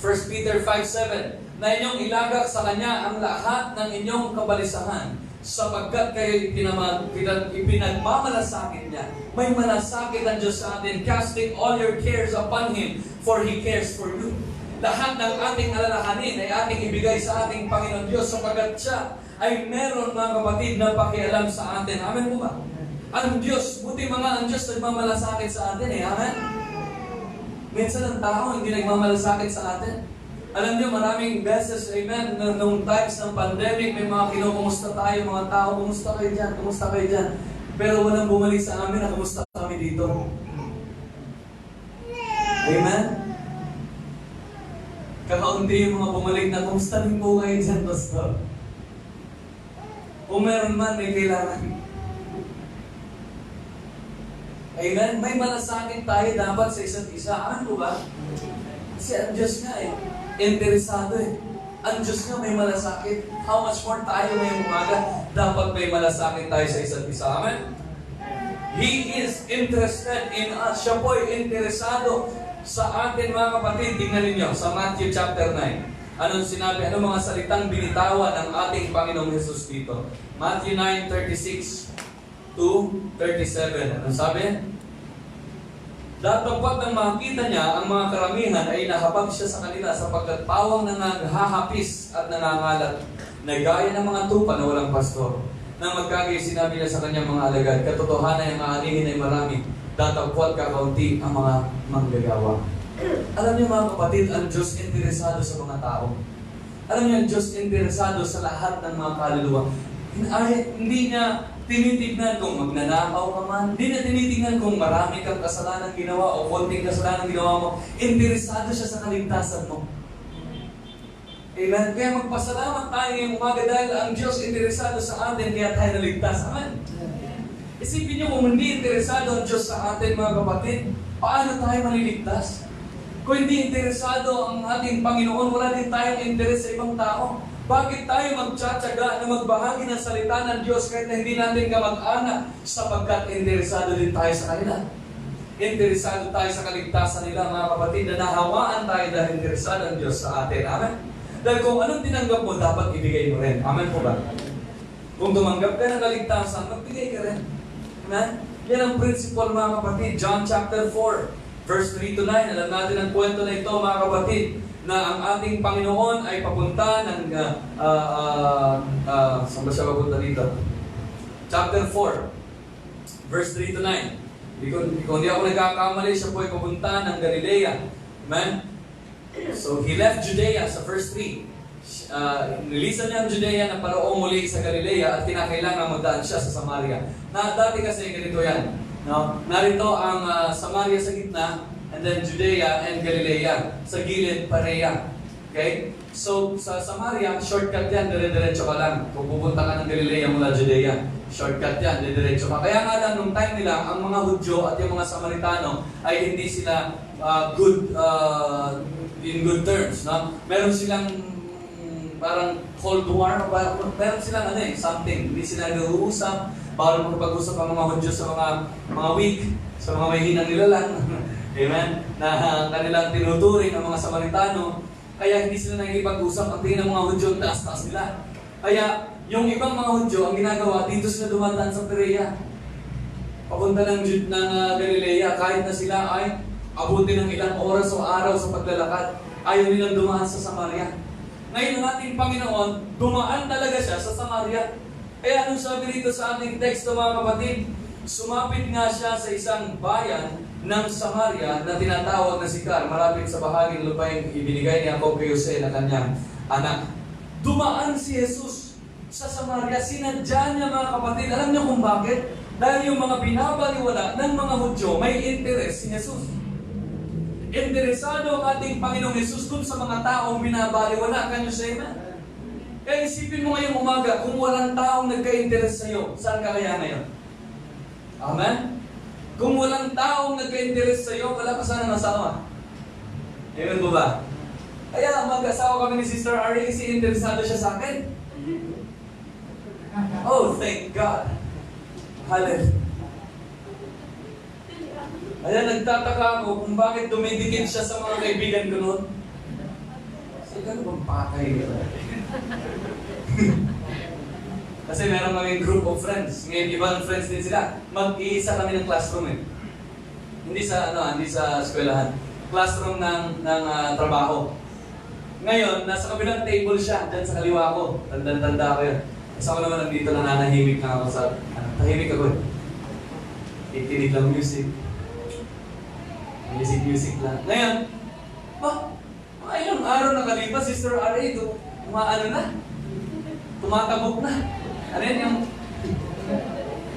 1 Peter 5:7 na inyong ilagak sa Kanya ang lahat ng inyong kabalisahan sapagkat kayo ipinagmamalasakit niya. May malasakit ang Diyos sa atin, casting all your cares upon Him, for He cares for you. Lahat ng ating alalahanin ay ating ibigay sa ating Panginoon Diyos sapagkat siya ay meron, mga kapatid, na pakialam sa atin. Amen po ba? Ang Diyos, buti mga ang Diyos nagmamalasakit sa atin Amen? Minsan ang tao hindi nagmamalasakit sa atin. Alam niyo, maraming beses, amen, nung times ng pandemic, may mga kinukumusta tayo, mga tao, kumusta kayo dyan, kumusta kayo dyan. Pero walang bumalik sa amin na kumusta kami dito. Amen? Kakaunti yung mga bumalik na, kumusta rin po kayo dyan, Pastor? Kung meron man, may kailangan. Amen? May malasakit tayo dapat sa isa't isa. Ano ba? Kasi ang Diyos nga interesado Ang Diyos nga may malasakit. How much more tayo ngayong umaga? Dapat may malasakit tayo sa isa't isa. Amen? He is interested in us. Siya po ay interesado sa atin, mga kapatid. Tingnan ninyo sa Matthew chapter 9. Anong sinabi? Anong mga salitang binitawan ng ating Panginoong Jesus dito? Matthew 9:36 to 37. Anong sabi? Datapwat nang makita niya ang mga karamihan ay nahapag siya sa kanila sapagkat pawang nanghahapis at nangangalat na gaya ng mga tupa na walang pastor. Nang magkagay sinabi niya sa kanyang mga alagad, katotohanan ang aanihin ay marami, datapwat kakaunti ang mga manggagawa. Alam niyo mga kapatid, ang Diyos interesado sa mga tao. Alam niyo, ang Diyos interesado sa lahat ng mga kaluluwa. Hindi niya tinitignan kung magnanakaw ka man. Hindi niya tinitignan kung marami kang kasalanan ginawa o konting kasalanan ginawa mo. Interesado siya sa kaligtasan mo. Amen? Kaya magpasalamat tayo ngayong umaga dahil ang Diyos interesado sa atin kaya tayo naligtas. Amen? Isipin niyo kung hindi interesado ang Diyos sa atin, mga kapatid, paano tayo maliligtas? Kung hindi interesado ang ating Panginoon, wala din tayong interes sa ibang tao. Bakit tayo magtsatsaga na magbahagi ng salita ng Diyos kahit na hindi natin kamag-anak sapagkat interesado din tayo sa kanila? Interesado tayo sa kaligtasan nila, mga kapatid, na nahawaan tayo dahil interesado ang Diyos sa atin. Amen? Dahil kung anong tinanggap mo, dapat ibigay mo rin. Amen po ba? Kung tumanggap ka ng kaligtasan, magbigay ka rin. Amen? Yan ang principle, mga kapatid. John chapter 4. Verse 3 to 9, alam natin ang kwento na ito, mga kapatid, na ang ating Panginoon ay papunta ng, saan ba siya papunta dito? Chapter 4, verse 3 to 9. Kung di ako nagkakamali, siya po ay papunta ng Galilea. Amen? So, he left Judea sa verse 3. Nilisan niya ang Judea na paroong muli sa Galilea at kinakailangan magdaan siya sa Samaria. Na dati kasi ganito yan. No? Narito ang Samaria sa gitna, and then Judea and Galilea. Sa gilid, pareha. Okay? So, sa Samaria, shortcut yan, dire-diretso ka lang. Kung pupunta ka ng Galilea mula Judea, shortcut yan, dire-diretso ka. Kaya nga lang, nung time nila, ang mga Hudyo at yung mga Samaritano ay hindi sila in good terms. No? Meron silang parang Cold War, meron silang something. Hindi sila nag-uusap. Bawal makipag-usap ang mga Hudyo sa mga weak, sa mga may hinang nilalang. Amen? Na kanilang tinuturing ang mga Samaritano. Kaya hindi sila nakikipag-usap. Ang tingin ng mga Hudyo, taas-taas nila. Kaya yung ibang mga Hudyo, ang ginagawa, dito sila dumadaan sa Perea. Papunta ng Galilea, kahit na sila ay abutin ng ilang oras o araw sa paglalakad, ayaw nilang dumaan sa Samaria. Ngayon ang ating Panginoon, dumaan talaga siya sa Samaria. Kaya anong sabi dito sa ating teksto, mga kapatid? Sumapit nga siya sa isang bayan ng Samaria na tinatawag na Sicar, malapit sa bahaging lupain ibinigay ni Jacob kay Jose na kanyang anak. Dumaan si Jesus sa Samaria. Sinadya niya, mga kapatid. Alam niyo kung bakit? Dahil yung mga binabaliwala ng mga Hudyo, may interes si Jesus. Interesado ang ating Panginoong Jesus dun sa mga taong binabaliwala. Can you say that? Kaya isipin mo ngayong umaga, kung walang taong nagka-interest sa'yo, saan ka kaya ngayon? Amen? Kung walang taong nagka-interest sa'yo, wala ka sana nasawa. Amen po ba? Kaya mag-asawa kami ni Sister Ari kasi interesado siya sa akin. Oh, thank God. Hallelujah. Kaya nagtataka ako kung bakit dumidikit siya sa mga kaibigan ko noon. Kasi gano'n bang patay ka? Kasi meron kaming group of friends. Ngayon, ibang friends din sila. Mag-iisa kami ng classroom eh. Hindi sa eskwelahan. Classroom ng trabaho. Ngayon, nasa kabilang table siya, dyan sa kaliwa ko. Tanda ko yun. Kasi ako naman nandito na nanahimik na ako sa... tahimik ako eh. Ikinig lang music. Music lang. Ngayon, mga ilang araw na kalipas, Sister R.A. ito, tumatabog na. Ano yan yung...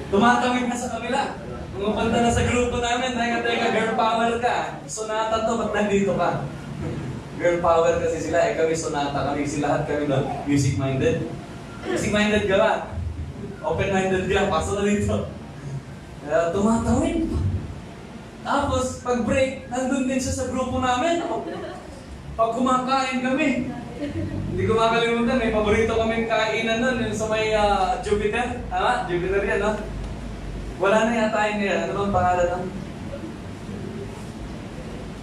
tumatawid na sa kabila. Pumupunta na sa grupo namin, teka, girl power ka. Sonata to, ba't nandito ka? Girl power kasi sila, kami sonata, kami lahat kami na music-minded. Music-minded ka ba? Open-minded ka, pasok na dito. Tumatawid. Tapos, pag break, nandun din siya sa grupo namin. Pag kumakain kami, hindi ko makalimutan, may paborito kaming kainan nun, yung sa may Jupiter. Tama? Jupiter yan, no? Wala na yata yun yan. Ano bang pangalan nun?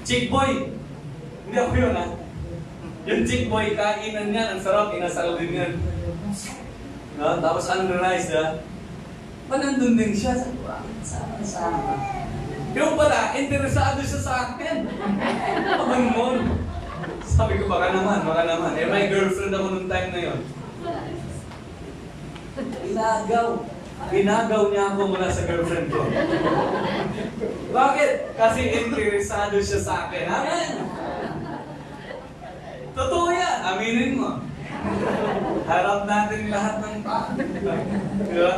Chick Boy! Hindi ako yun, ha? Yung Chick Boy, kainan niya, ang sarap, inasal din yan. No? Tapos unrealized, ha? Pa nandun din siya. Sama. Yung pala, interesado siya sa akin. Abang mo. Sabi ko, baka naman. Eh, may girlfriend ako nung time na yun. Binagaw niya ako mula sa girlfriend ko. Bakit? Kasi interesado siya sa akin. Amen! Totoo yan. Aminin mo. Harap natin lahat ng tao. Diba?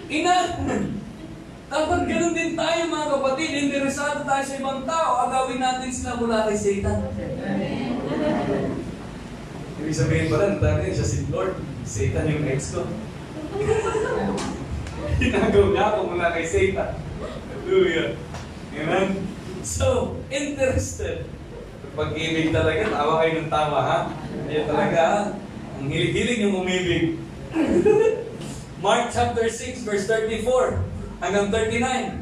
Ina! Dapat ganun din tayo mga kapatid. Interesado tayo sa ibang tao. Agawin natin sila mula kay Satan. Ibig sabihin pa rin, tayo siya si Lord. Satan yung ex ko. Ginagaw niya ako mula kay Satan. Hallelujah. Amen? So, interested. Pag-ibig talaga, tawa kayo ng tawa, ha? Kaya talaga, ang hilig-hilig yung umibig. Mark chapter 6, verse 34 hanggang 39.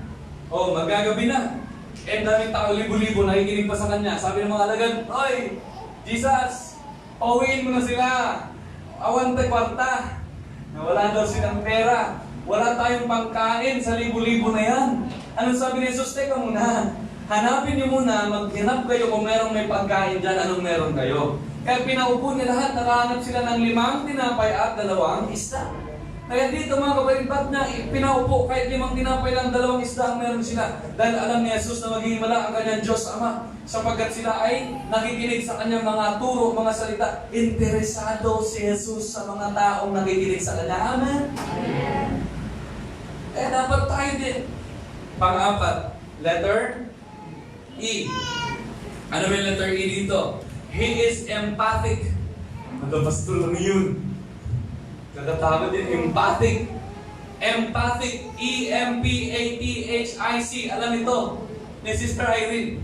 Oh, magagabi na. Eh, daming tao, libo-libo, nakikinig pa sa kanya. Sabi ng mga alagad, "Oy, Jesus, pauwiin mo na sila. Awante kwarta. Wala daw silang pera. Wala tayong pangkain sa libo-libo na yan." Anong sabi ni Jesus? Teka muna. Hanapin niyo muna, maghanap kayo kung merong may pagkain dyan, anong meron kayo. Kaya pinaupo niya lahat, nakahanap sila ng 5 tinapay at 2 isda. Kaya dito mga kapatid, ba't na pinaupo kahit 5 tinapay lang, 2 isda ang meron sila? Dahil alam ni Jesus na maghihimala ang kanyang Diyos Ama, sapagkat sila ay nakikinig sa kanyang mga turo, mga salita. Interesado si Jesus sa mga taong nakikinig sa kanya. Amen? Kaya dapat tayo din. Pang-apat, letter E. Ano ba yung letter E dito? He is empathic. Magkapastol lang yun. Katatakot din, empathic. Empathic. E-M-P-A-T-H-I-C. Alam ito ni Sister Irene.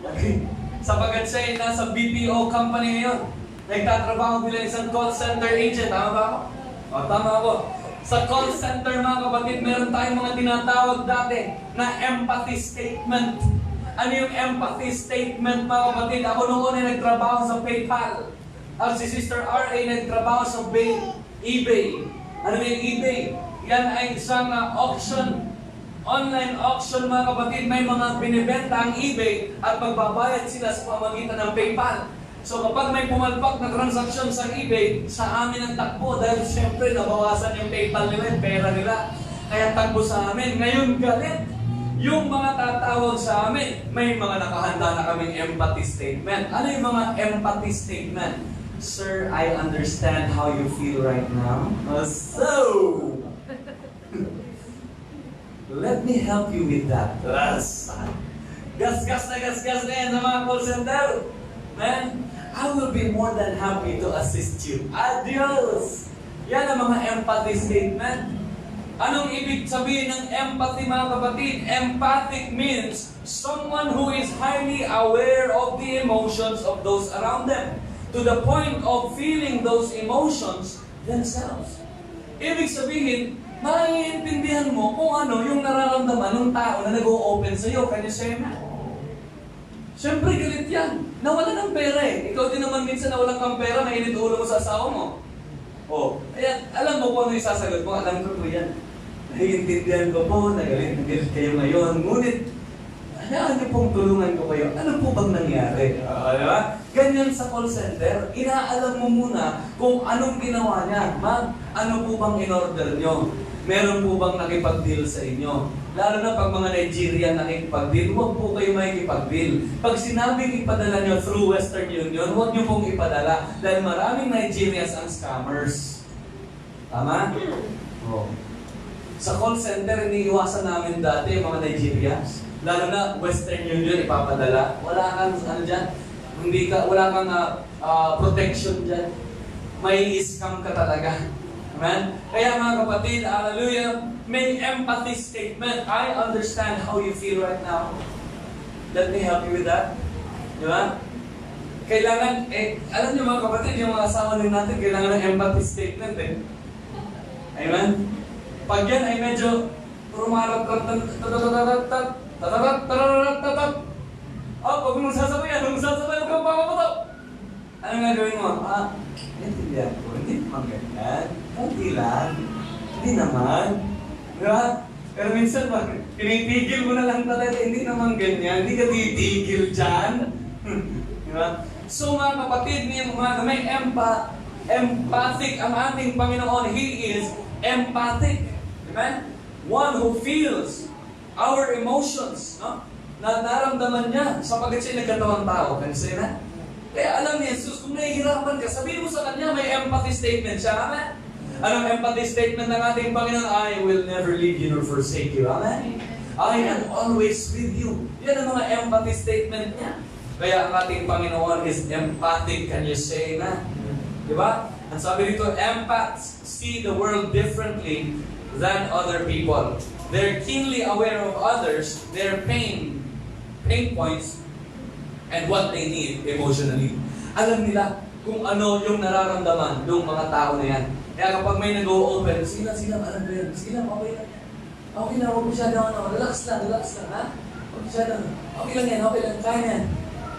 Okay. Sapagkat siya ay nasa BPO company ngayon. Nagtatrabaho bilang isang call center agent. Tama ba ako? O, tama ako. Sa call center mga kapatid, meron tayong mga tinatawag dati na empathy statement. Ano yung empathy statement mga kapatid? Ako noon ay nagtrabaho sa PayPal. At si Sister R.A. nagtrabaho sa eBay. Ano yung eBay? Yan ay isang auction. Online auction mga kapatid. May mga binibenta ang eBay at magbabayad sila sa pamamagitan ng PayPal. So kapag may pumalpak na transaksyon sa eBay, sa amin ang takbo dahil siyempre nabawasan yung PayPal nila, yung pera nila. Kaya takbo sa amin. Ngayon galit. Yung mga tatawag sa amin, may mga nakahanda na kaming empathy statement. Ano yung mga empathy statement? Sir, I understand how you feel right now. So, let me help you with that. Gas-gas na yan sa mga call center. Man, I will be more than happy to assist you. Adios! Yan ang mga empathy statement. Anong ibig sabihin ng empathy mga kapatid? Empathic means someone who is highly aware of the emotions of those around them to the point of feeling those emotions themselves. Ibig sabihin, maiintindihan mo kung ano yung nararamdaman ng tao na nag-o-open sa iyo. Can you say amen? Siyempre galit yan. Nawala ng pera eh. Ikaw din naman minsan nawalan kang pera, mainit ulo mo sa asawa mo. Oh, kaya alam mo kung ano yung sasagot mo, alam ko po yan. Naiintindihan ko po, nagalit kayo ngayon. Ngunit, hayaan niyo pong tulungan ko kayo. Ano po bang nangyari? Diba? Ganyan sa call center, inaalam mo muna kung anong ginawa niya. Ma'am, ano po bang in-order niyo? Meron po bang nakipag-deal sa inyo? Lalo na pag mga Nigerian nakipag-deal, huwag po kayo makikipag-deal. Pag sinabing ipadala niyo through Western Union, huwag niyo pong ipadala. Dahil maraming Nigerians ang scammers. Tama? Oh. Sa call center, iniiwasan namin dati yung mga Nigerians. Lalo na Western Union ipapadala. Wala kang ano dyan. Wala kang protection dyan. May scam ka talaga. Amen? Kaya mga kapatid, hallelujah, may empathy statement. I understand how you feel right now. Let me help you with that. Di ba? Kailangan, alam niyo mga kapatid, yung mga asawa din natin, kailangan ng empathy statement eh. Amen? Pag yan ay medyo rumarap pag mong sasabayan, huwag kang pamapato. Anong gagawin mo? Naintindihan ko, hindi naman ganyan. Kunti lang. Hindi naman. Diba? Pero minsan, tinitigil mo na lang talaga, hindi naman ganyan. Hindi ka titigil dyan. Diba? So mga kapatid, may empathic ang ating Panginoon. He is empathic. Amen? One who feels our emotions, no? Na naramdaman niya sapagkat siya nagkatawang tao. Can you say that? Kaya alam ni Jesus, kung nahihirapan ka, sabihin mo sa Kanya, may empathy statement siya. Amen? Anong empathy statement ng ating Panginoon? I will never leave you nor forsake you. Amen? I am always with you. Yan ang mga empathy statement niya. Kaya ang ating Panginoon is empathic. Can you say na? Diba? Ang sabi dito, empaths see the world differently than other people. They're keenly aware of others, their pain points, and what they need emotionally. Alam nila kung ano yung nararamdaman ng mga tao na yan. Kaya kapag may nag-o-open, sila, alam ko yan. Sila, okay lang yan. Okay lang, huwag masyado, relax lang, ha? Huwag masyado, okay lang yan, kaya yan.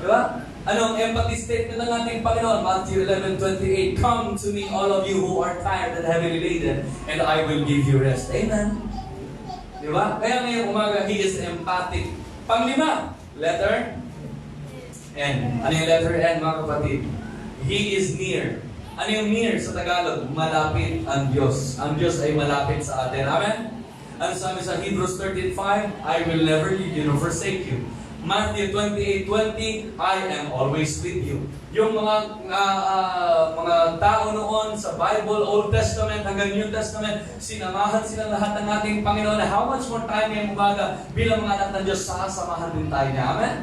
Diba? Anong empathy statement ng ating Panginoon? Matthew 11:28, come to me, all of you who are tired and heavily laden, and I will give you rest. Amen? Diba? Kaya ngayong umaga, He is empathic. Panglima, letter N. Ano yung letter N, mga kapatid? He is near. Ano yung near sa Tagalog? Malapit ang Diyos. Ang Diyos ay malapit sa atin. Amen? Ano sabi sa Hebrews 13:5? I will never leave you nor forsake you. Matthew 28:20, I am always with you. Yung mga tao noon sa Bible, Old Testament hanggang New Testament, sinamahan sila lahat ng ating Panginoon. How much more time ngayong umaga bilang mga anak ng Diyos, sasamahan din tayo niya. Amen?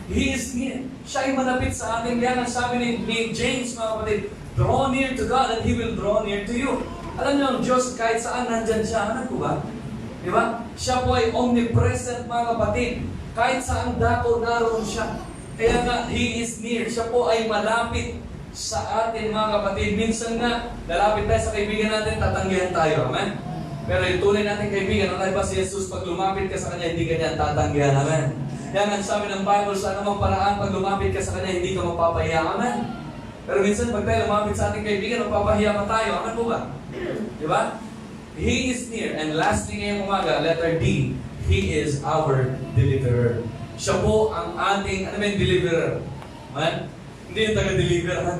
He is near. Siya ay malapit sa atin. Yan ang sabi ni James, mga kapatid, draw near to God and He will draw near to you. Alam niyo, ang Diyos kahit saan nandyan siya. Alam ko ba? Diba? Siya po ay omnipresent, mga kapatid. Kahit saan dako, naroon siya. Kaya nga, He is near. Siya po ay malapit sa atin, mga kapatid. Minsan nga, lalapit tayo sa kaibigan natin, tatanggihan tayo. Amen? Pero yung tunay natin kaibigan, ang ba si Jesus, pag lumapit ka sa Kanya, hindi ka niya tatanggihan. Amen? Yan ang sabi ng Bible, sa anumang paraan, pag lumapit ka sa Kanya, hindi ka mapapahiya. Amen? Pero minsan, pag tayo lumapit sa ating kaibigan, mapapahiya pa tayo. Amen po ba? Diba? He is near. And lastly ngayong umaga, letter D, He is our deliverer. Siya po ang ating, deliverer. Man? Hindi yung taga-deliver, ha?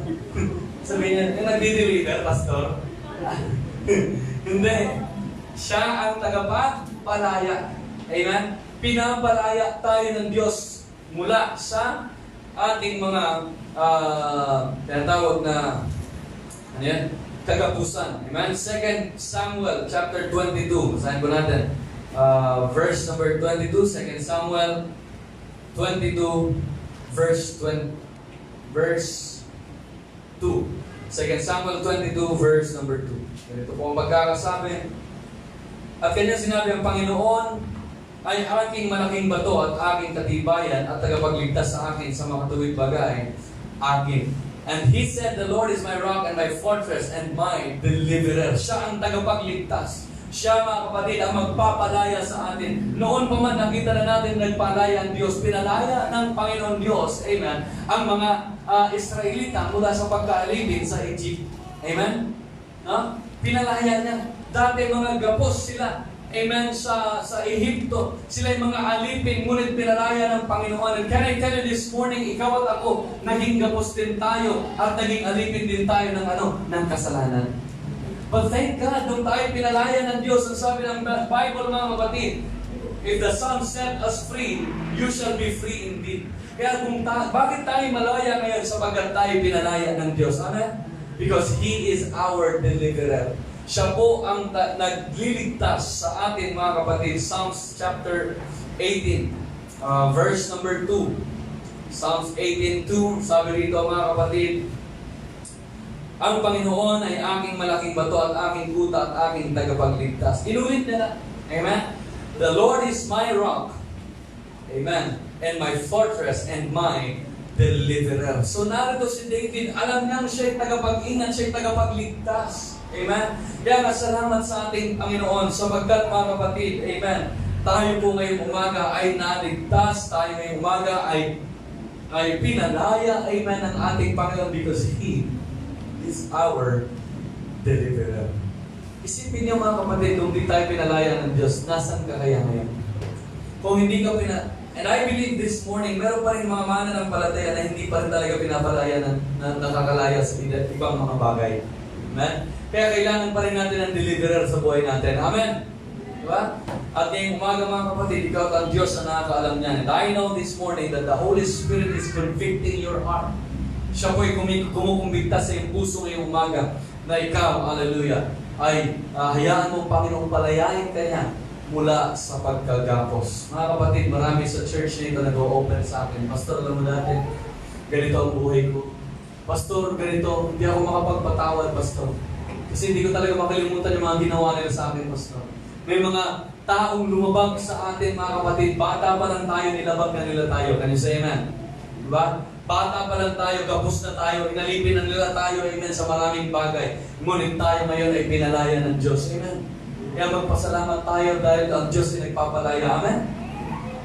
Sabihin niya, yung nagdi-deliver, pastor? Hindi. Siya ang tagapagpalaya. Amen? Pinapalaya tayo ng Diyos mula sa ating mga tinatawag na kagapusan. Amen? 2 Samuel chapter 22. Basahin ko natin. Verse number 22, 2 Samuel 22, verse 2. 2 Samuel 22, verse number 2. Ganito po ang pagkakasabi. At kanya sinabi ang Panginoon, ay aking malaking bato at aking katibayan at tagapagligtas sa akin sa mga tuwid bagay, akin. And He said, the Lord is my rock and my fortress and my deliverer. Siya ang tagapagligtas. Siya, mga kapatid, ang magpapalaya sa atin. Noon pa man nakita na natin nagpalaya ang Diyos, pinalaya ng Panginoon Diyos, amen, ang mga Israelita mula sa pagkaalipin sa Egypt. Amen? Pinalaya niya. Dati mga gapos sila, amen, sa Ehipto. Sila yung mga alipin, ngunit pinalaya ng Panginoon. And can I tell you this morning, ikaw at ako, naging gapos din tayo at naging alipin din tayo ng kasalanan. But thank God, nung tayo pinalaya ng Diyos, ang sabi ng Bible, mga kapatid, if the Son set us free, you shall be free indeed. Kaya bakit tayo malaya ngayon? Sapagat tayo pinalaya ng Diyos. Amen? Because He is our deliverer. Siya po ang nagliligtas sa atin, mga kapatid. Psalms chapter 18, verse number 2. Psalms 18:2, sabi rito, mga kapatid, ang Panginoon ay aking malaking bato at aking kuta at aking tagapagligtas. Inulit nila. Amen? The Lord is my rock. Amen. And my fortress and my deliverer. So narito si David, alam niyang siya'y tagapag-ingat, siya'y tagapagligtas. Amen? Kaya salamat sa ating Panginoon sapagkat, mga kapatid, amen, tayo po ngayong umaga ay naligtas, tayo ngayong umaga ay pinalaya, amen, ng ating Panginoon because He is our deliverer. Isipin niyo, mga kapatid, kung di tayo pinalaya ng Diyos, nasan ka kaya ngayon? Kung hindi ka and I believe this morning, meron pa rin mga mananampalataya na hindi pa rin talaga pinapalaya na nakakalaya sa ibang mga bagay. Amen? Kaya kailangan pa rin natin ng deliverer sa buhay natin. Amen? Diba? At ngayong umaga, mga kapatid, ikaw at ang Diyos na nakakaalam niyan. And I know this morning that the Holy Spirit is convicting your heart. Siya po'y kumukumbigta sa iyong puso ngayong umaga na ikaw, hallelujah, ay hayaan mo, Panginoon, palayain ka niya mula sa pagkagapos. Mga kapatid, marami sa church na ito nag-o-open sa akin. Pastor, alam mo natin, ganito ang buhay ko. Pastor, ganito, hindi ako makapagpatawad, Pastor. Kasi hindi ko talaga makalimutan yung mga ginawa nila sa akin, Pastor. May mga taong lumabag sa atin, mga kapatid. Bata pa lang tayo, nilabag na nila tayo. Can you say amen? Diba? Bata pa lang tayo, gabos na tayo, inalipin na nila tayo, amen, sa maraming bagay. Ngunit tayo ngayon ay pinalaya ng Diyos, amen. Kaya magpasalamat tayo dahil ang Diyos ay nagpapalaya, amen.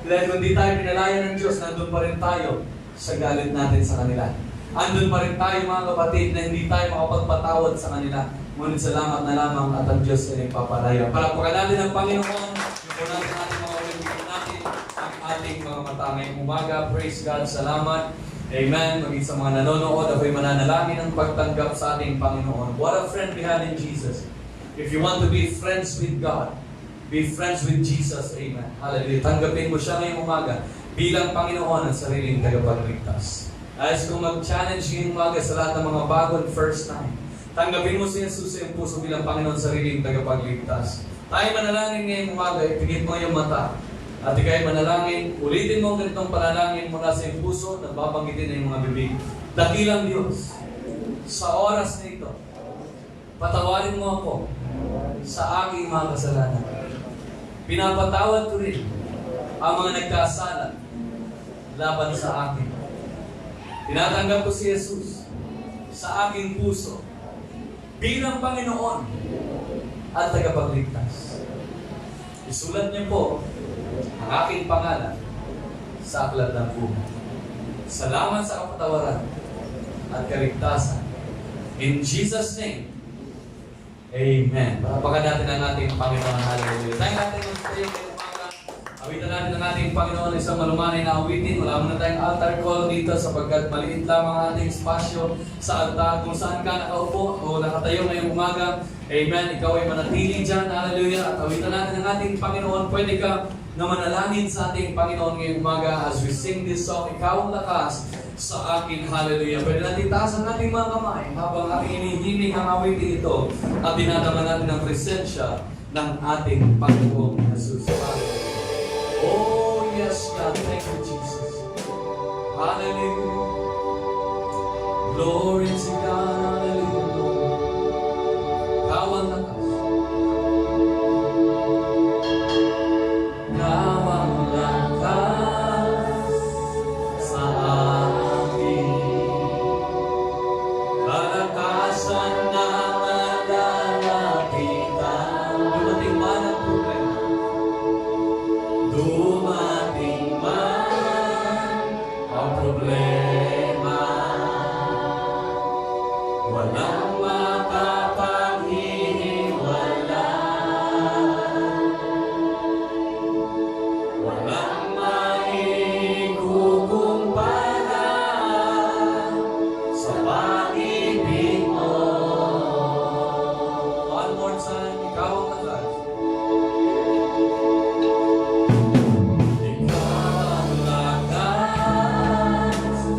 Dahil kung di tayo pinalaya ng Diyos, nandun pa rin tayo sa galit natin sa kanila. Andun pa rin tayo, mga kapatid, na hindi tayo makapagpatawad sa kanila. Ngunit salamat na lamang at ang Diyos ay nagpapalaya. Palakpakan natin ang Panginoon, yung natin ating mga ulit natin, ang ating mga mata ngayong umaga. Praise God, salamat. Amen. Maging sa mga nanonood, ako'y mananalangin ng pagtanggap sa ating Panginoon. What a friend we have in Jesus. If you want to be friends with God, be friends with Jesus. Amen. Hallelujah. Tanggapin mo siya ngayong umaga bilang Panginoon at sariling tagapagligtas. Ayos kong mag-challenge ngayong umaga sa lahat ng mga bagong first time. Tanggapin mo si Jesus sa iyong puso bilang Panginoon at sariling tagapagligtas. Tayo manalangin ngayong umaga, ipigit mo yung mata. At ikay manalangin, ulitin mo ang ganitong panalangin mula sa iyong puso na babanggitin na yung mga bibig. Dakilang Diyos, sa oras na ito, patawarin mo ako sa aking mga kasalanan. Pinapatawad ko rin ang mga nagkasala laban sa akin. Tinatanggap ko si Jesus sa aking puso bilang Panginoon at tagapagligtas. Isulat niyo po ang aking pangalan sa aklat ng buhay. Salamat sa kapatawaran at kaligtasan. In Jesus' name, Amen. Palapakan natin ang ating Panginoon. Hallelujah. Tayo natin ang tayo ngayong umaga. Awitan natin ang ating Panginoon isang malumanay na awitin. Wala mo na tayong altar call dito sapagkat maliit lang ang ating spasyo sa altar. Kung saan ka nakaupo o nakatayo ngayong umaga, Amen. Ikaw ay manatili dyan. Hallelujah. At awitan natin ang ating Panginoon. Pwede ka na manalangin sa ating Panginoon ngayong umaga as we sing this song. Ikaw ang lakas sa akin. Hallelujah. Pwede natin taas ang ating mga kamay habang ating inihiling ang awitin ito at dinadama natin ang presensya ng ating Panginoong Jesus. Hallelujah. Oh yes, God. Thank you, Jesus. Hallelujah. Glory to God. Hallelujah. Ikaw ang lakas. Ikaw ang lakas sa akin. Kalakasan na malalapitan. Dumating man ang problema. Dumating man ang problema. Walang makapaghihiwala. Walang maikukumpara sa pag-ibig mo. One more time, ikaw ang lakas. Ikaw ang lakas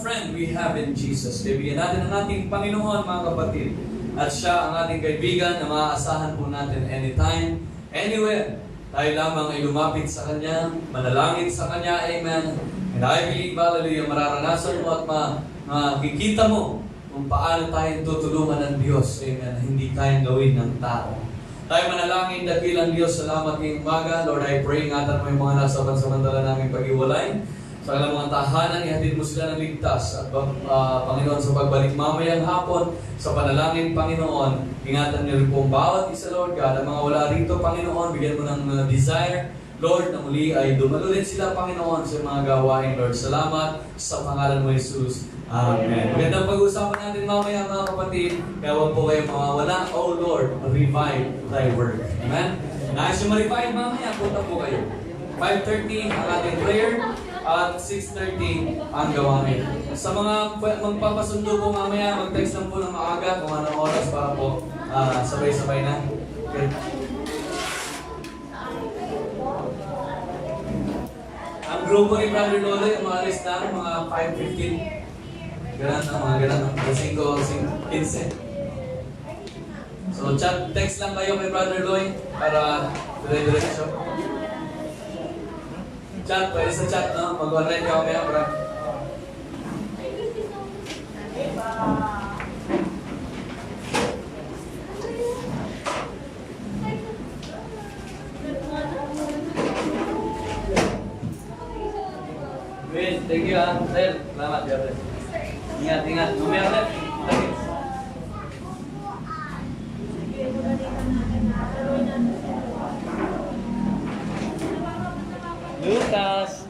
friend we have in Jesus. Kaibigan natin ang ating Panginoon, mga kapatid. At siya ang ating kaibigan na maaasahan po natin anytime, anywhere. Tayo lamang ay lumapit sa Kanya, manalangin sa Kanya, amen. And I believe, hallelujah, mararanasan mo at makikita mo kung paano tayong tutulungan ng Diyos, amen, na hindi kayang gawin ng tao. Tayo manalangin, dakilang Diyos, salamat ngayong umaga. Lord, I pray, ingatan mo yung mga nasa pansamantala namin pag-iwalay. Sa kanilang mga tahanan, ihatid mo sila ng ligtas. At Panginoon, sa pagbalik mamayang hapon, sa panalangin, Panginoon, ingatan niyo rin po ang bawat isa, Lord God. Ang mga wala rito, Panginoon, bigyan mo ng desire, Lord, na muli ay dumalulit sila, Panginoon, sa mga gawain, Lord. Salamat sa pangalan mo, Jesus. Amen. Magandang pag-usapan natin mamaya, mga kapatid. Kaya huwag po kayo mawawala. Oh Lord, revive thy word. Amen? Nais yung ma-revive mamaya, punta po kayo. 5:30 ang ating prayer at 6:30 ang gawain. Sa mga magpapasundo po mamaya, mag-text lang po ng maaga kung anong oras para po sabay-sabay na. Okay. Ang grupo ni Brother Lolo, yung mga list na, mga 5:15. Ganun, mga ganun, 5:15. So, text lang kayo kay Brother Loy para dire-diretso. Chat, pwede sa chat, no? Mag-online ka kaya, bro. Wait, thank you, Sir. Salamat, Sir. Ingat. Mamaya ulit. Lucas.